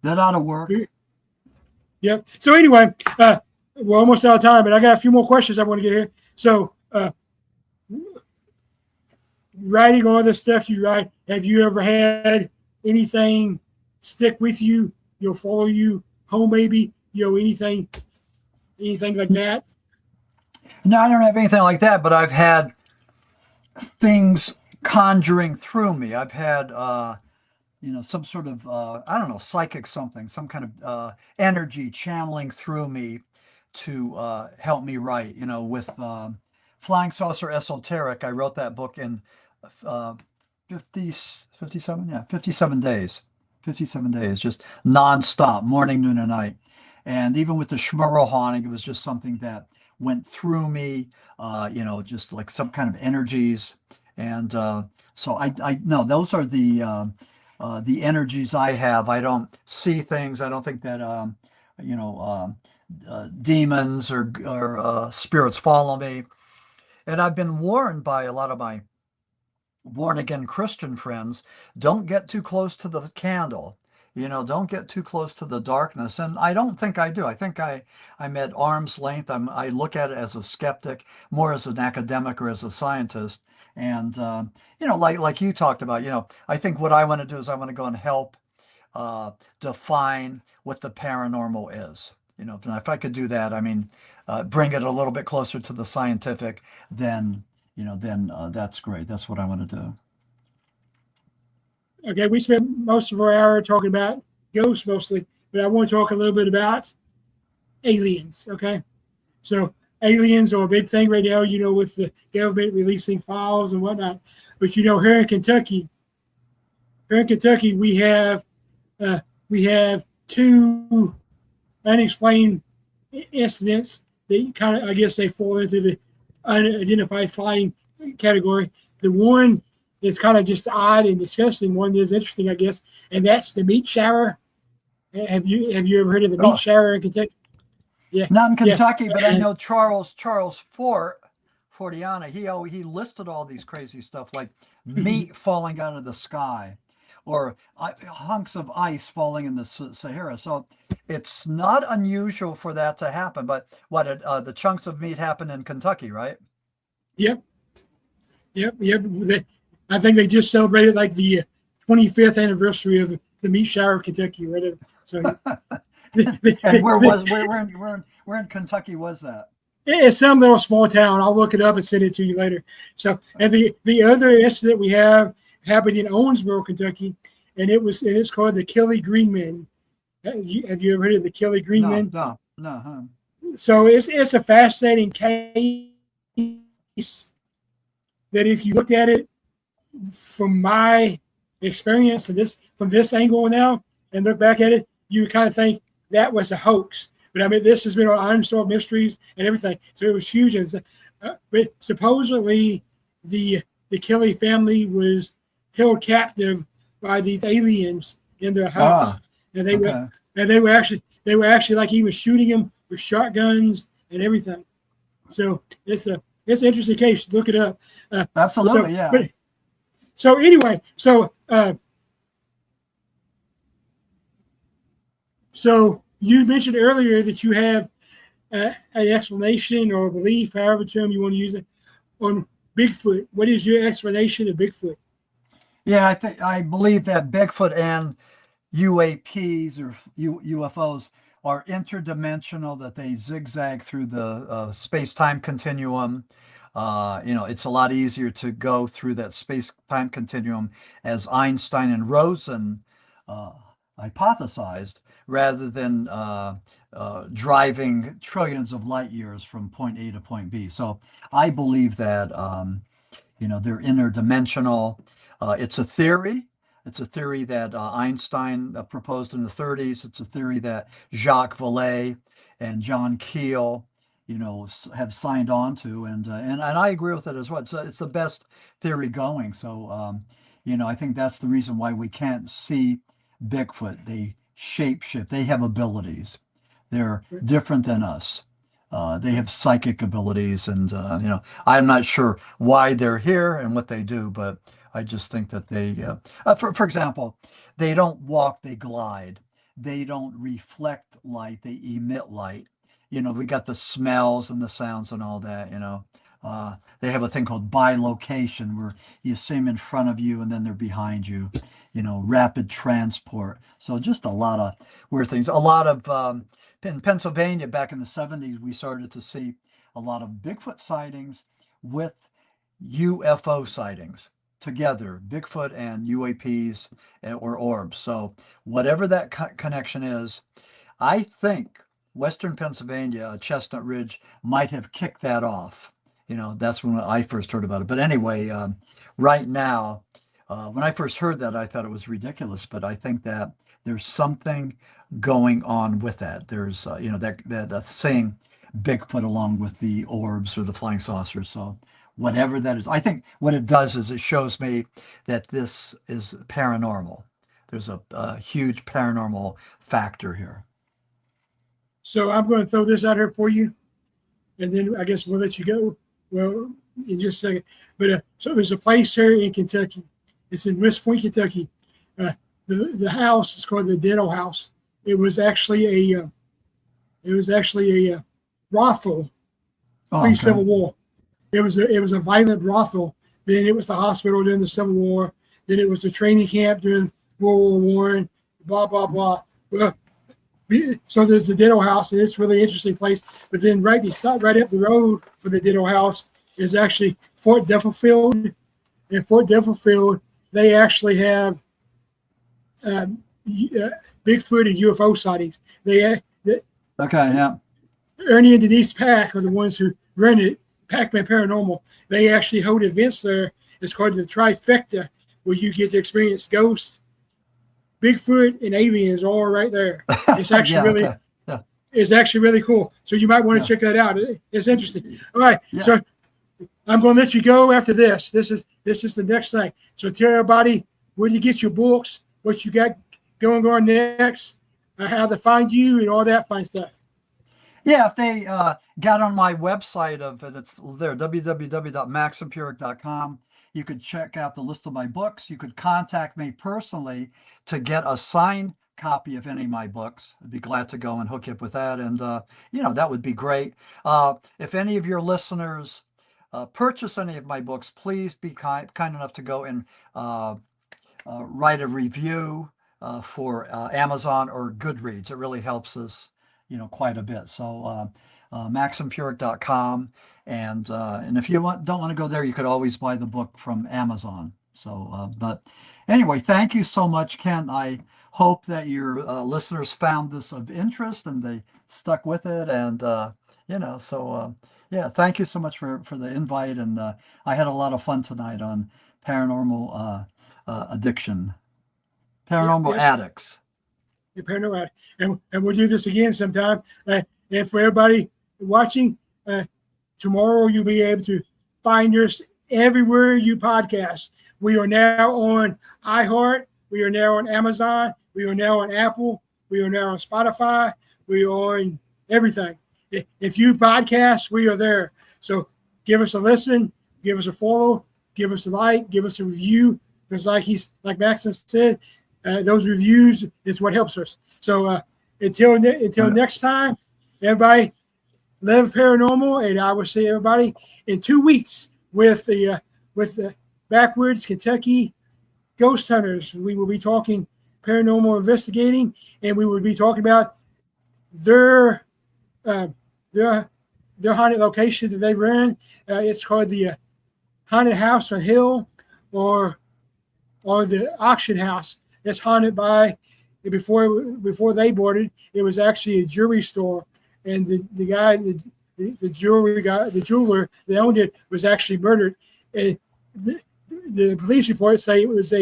that ought to work. Yep. So anyway, we're almost out of time, but I got a few more questions I want to get here. So, writing all the stuff you write, have you ever had anything stick with you? You'll follow you home, maybe, anything like that? No, I don't have anything like that, but I've had things conjuring through me. I've had, some sort of, I don't know, psychic something, some kind of energy channeling through me to help me write. With Flying Saucer Esoteric, I wrote that book in uh, 57, yeah, 57 days. 57 days, just nonstop, morning, noon, and night. And even with the Shmurl haunting, it was just something that went through me, just like some kind of energies. And so I no, those are the energies I have. I don't see things. I don't think that you know demons or spirits follow me. And I've been warned by a lot of my born again Christian friends, don't get too close to the candle. Don't get too close to the darkness. And I don't think I do. I think I'm at arm's length. I look at it as a skeptic, more as an academic or as a scientist. And, like you talked about, I think what I want to do is I want to go and help define what the paranormal is. If I could do that, I mean, bring it a little bit closer to the scientific, then that's great. That's what I want to do. Okay, we spent most of our hour talking about ghosts mostly, but I want to talk a little bit about aliens. Okay, so aliens are a big thing right now, with the government releasing files and whatnot. But here in Kentucky, we have two unexplained incidents that kind of, I guess, they fall into the unidentified flying category. The one is kind of just odd and disgusting. One is interesting, I guess, and that's the meat shower. Have you ever heard of the meat shower in Kentucky? Yeah, not in Kentucky, but I know Charles Fortiana. He listed all these crazy stuff like meat falling out of the sky, or hunks of ice falling in the Sahara. So it's not unusual for that to happen. But the chunks of meat happen in Kentucky, right? Yep. I think they just celebrated like the 25th anniversary of the meat shower of Kentucky, or whatever. So, and where in Kentucky was that? It's some little small town. I'll look it up and send it to you later. So, and the other incident we have happened in Owensboro, Kentucky, and it's called the Kelly Green Men. Have you ever heard of the Kelly Green Men? No. Huh? So it's a fascinating case that if you looked at it from my experience from this angle now and look back at it, you kind of think that was a hoax. But I mean, this has been on Unsolved Mysteries and everything. So it was huge. But supposedly the Kelly family was held captive by these aliens in their house. And they were actually like even shooting them with shotguns and everything. So it's an interesting case. Look it up. Absolutely, yeah. So anyway, so you mentioned earlier that you have an explanation or belief, however term you want to use it, on Bigfoot. What is your explanation of Bigfoot? Yeah, I believe that Bigfoot and UAPs or UFOs are interdimensional, that they zigzag through the space-time continuum. It's a lot easier to go through that space-time continuum as Einstein and Rosen hypothesized, rather than driving trillions of light years from point A to point B. So I believe that, they're interdimensional. It's a theory. It's a theory that Einstein proposed in the 30s. It's a theory that Jacques Vallée and John Keel, have signed on to, and I agree with it as well. It's the best theory going. So, I think that's the reason why we can't see Bigfoot. They shapeshift. They have abilities. They're different than us. They have psychic abilities, and I'm not sure why they're here and what they do, but I just think that they, for example, they don't walk, they glide. They don't reflect light, they emit light. we got the smells and the sounds and all that, they have a thing called bilocation where you see them in front of you and then they're behind you, rapid transport. So just a lot of weird things. A lot of, in Pennsylvania back in the 70s, we started to see a lot of Bigfoot sightings with UFO sightings together, Bigfoot and UAPs or orbs. So whatever that connection is, I think Western Pennsylvania, Chestnut Ridge, might have kicked that off. That's when I first heard about it. But anyway, right now, when I first heard that, I thought it was ridiculous. But I think that there's something going on with that. There's, that saying Bigfoot along with the orbs or the flying saucers. So whatever that is, I think what it does is it shows me that this is paranormal. There's a huge paranormal factor here. So I'm going to throw this out here for you, and then I guess we'll let you go. Well, in just a second. But so there's a place here in Kentucky. It's in West Point, Kentucky. The house is called the Ditto House. It was actually a brothel pre-Civil War. It was a violent brothel. Then it was the hospital during the Civil War. Then it was the training camp during World War I. Blah blah blah. Well, so there's the Ditto House, and it's a really interesting place. But then right up the road from the Ditto House is actually Fort Defferfield. In Fort Defferfield, they actually have Bigfoot and UFO sightings. Ernie and Denise Pack are the ones who run it, Pac-Man Paranormal. They actually hold events there. It's called the Trifecta, where you get to experience ghosts, Bigfoot, and aliens all right there. It's actually it's actually really cool. So you might want to check that out. It's interesting. All right. Yeah. So I'm going to let you go after this. This is the next thing. So tell everybody where you get your books, what you got going on next, how to find you, and all that fine stuff. Yeah, if they got on my website it's there, www.maximpuric.com. You could check out the list of my books. You could contact me personally to get a signed copy of any of my books. I'd be glad to go and hook you up with that. And, that would be great. If any of your listeners purchase any of my books, please be kind enough to go and write a review for Amazon or Goodreads. It really helps us, quite a bit. So maximpuric.com. And if you don't want to go there, you could always buy the book from Amazon. So, but anyway, thank you so much, Ken. I hope that your listeners found this of interest and they stuck with it. And, thank you so much for the invite. And I had a lot of fun tonight on paranormal addiction, paranormal addicts. The paranormal addict. And we'll do this again sometime. And for everybody watching, tomorrow you'll be able to find us everywhere you podcast. We are now on iHeart. We are now on Amazon. We are now on Apple. We are now on Spotify. We are on everything. If you podcast, we are there. So give us a listen, give us a follow, give us a like, give us a review. Because like Maxim said, those reviews is what helps us. So until next time, everybody, live paranormal, and I will see everybody in 2 weeks with the Backwards Kentucky Ghost Hunters. We will be talking paranormal investigating, and we will be talking about their haunted location that they run. It's called the Haunted House on Hill, or the auction house. That's haunted by, before they bought it, it was actually a jewelry store. And the guy, the jeweler that owned it was actually murdered. And the police reports say it was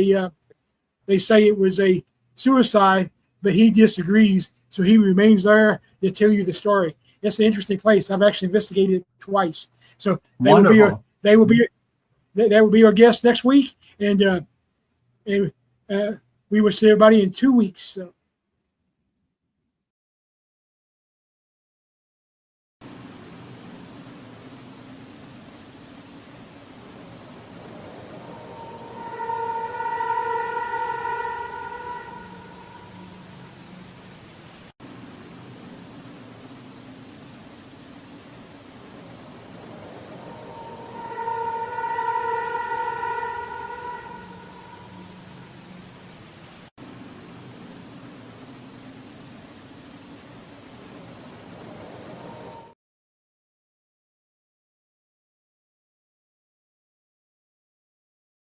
a suicide, but he disagrees. So he remains there to tell you the story. It's an interesting place. I've actually investigated it twice. So they will be our guest next week, and we will see everybody in 2 weeks. So.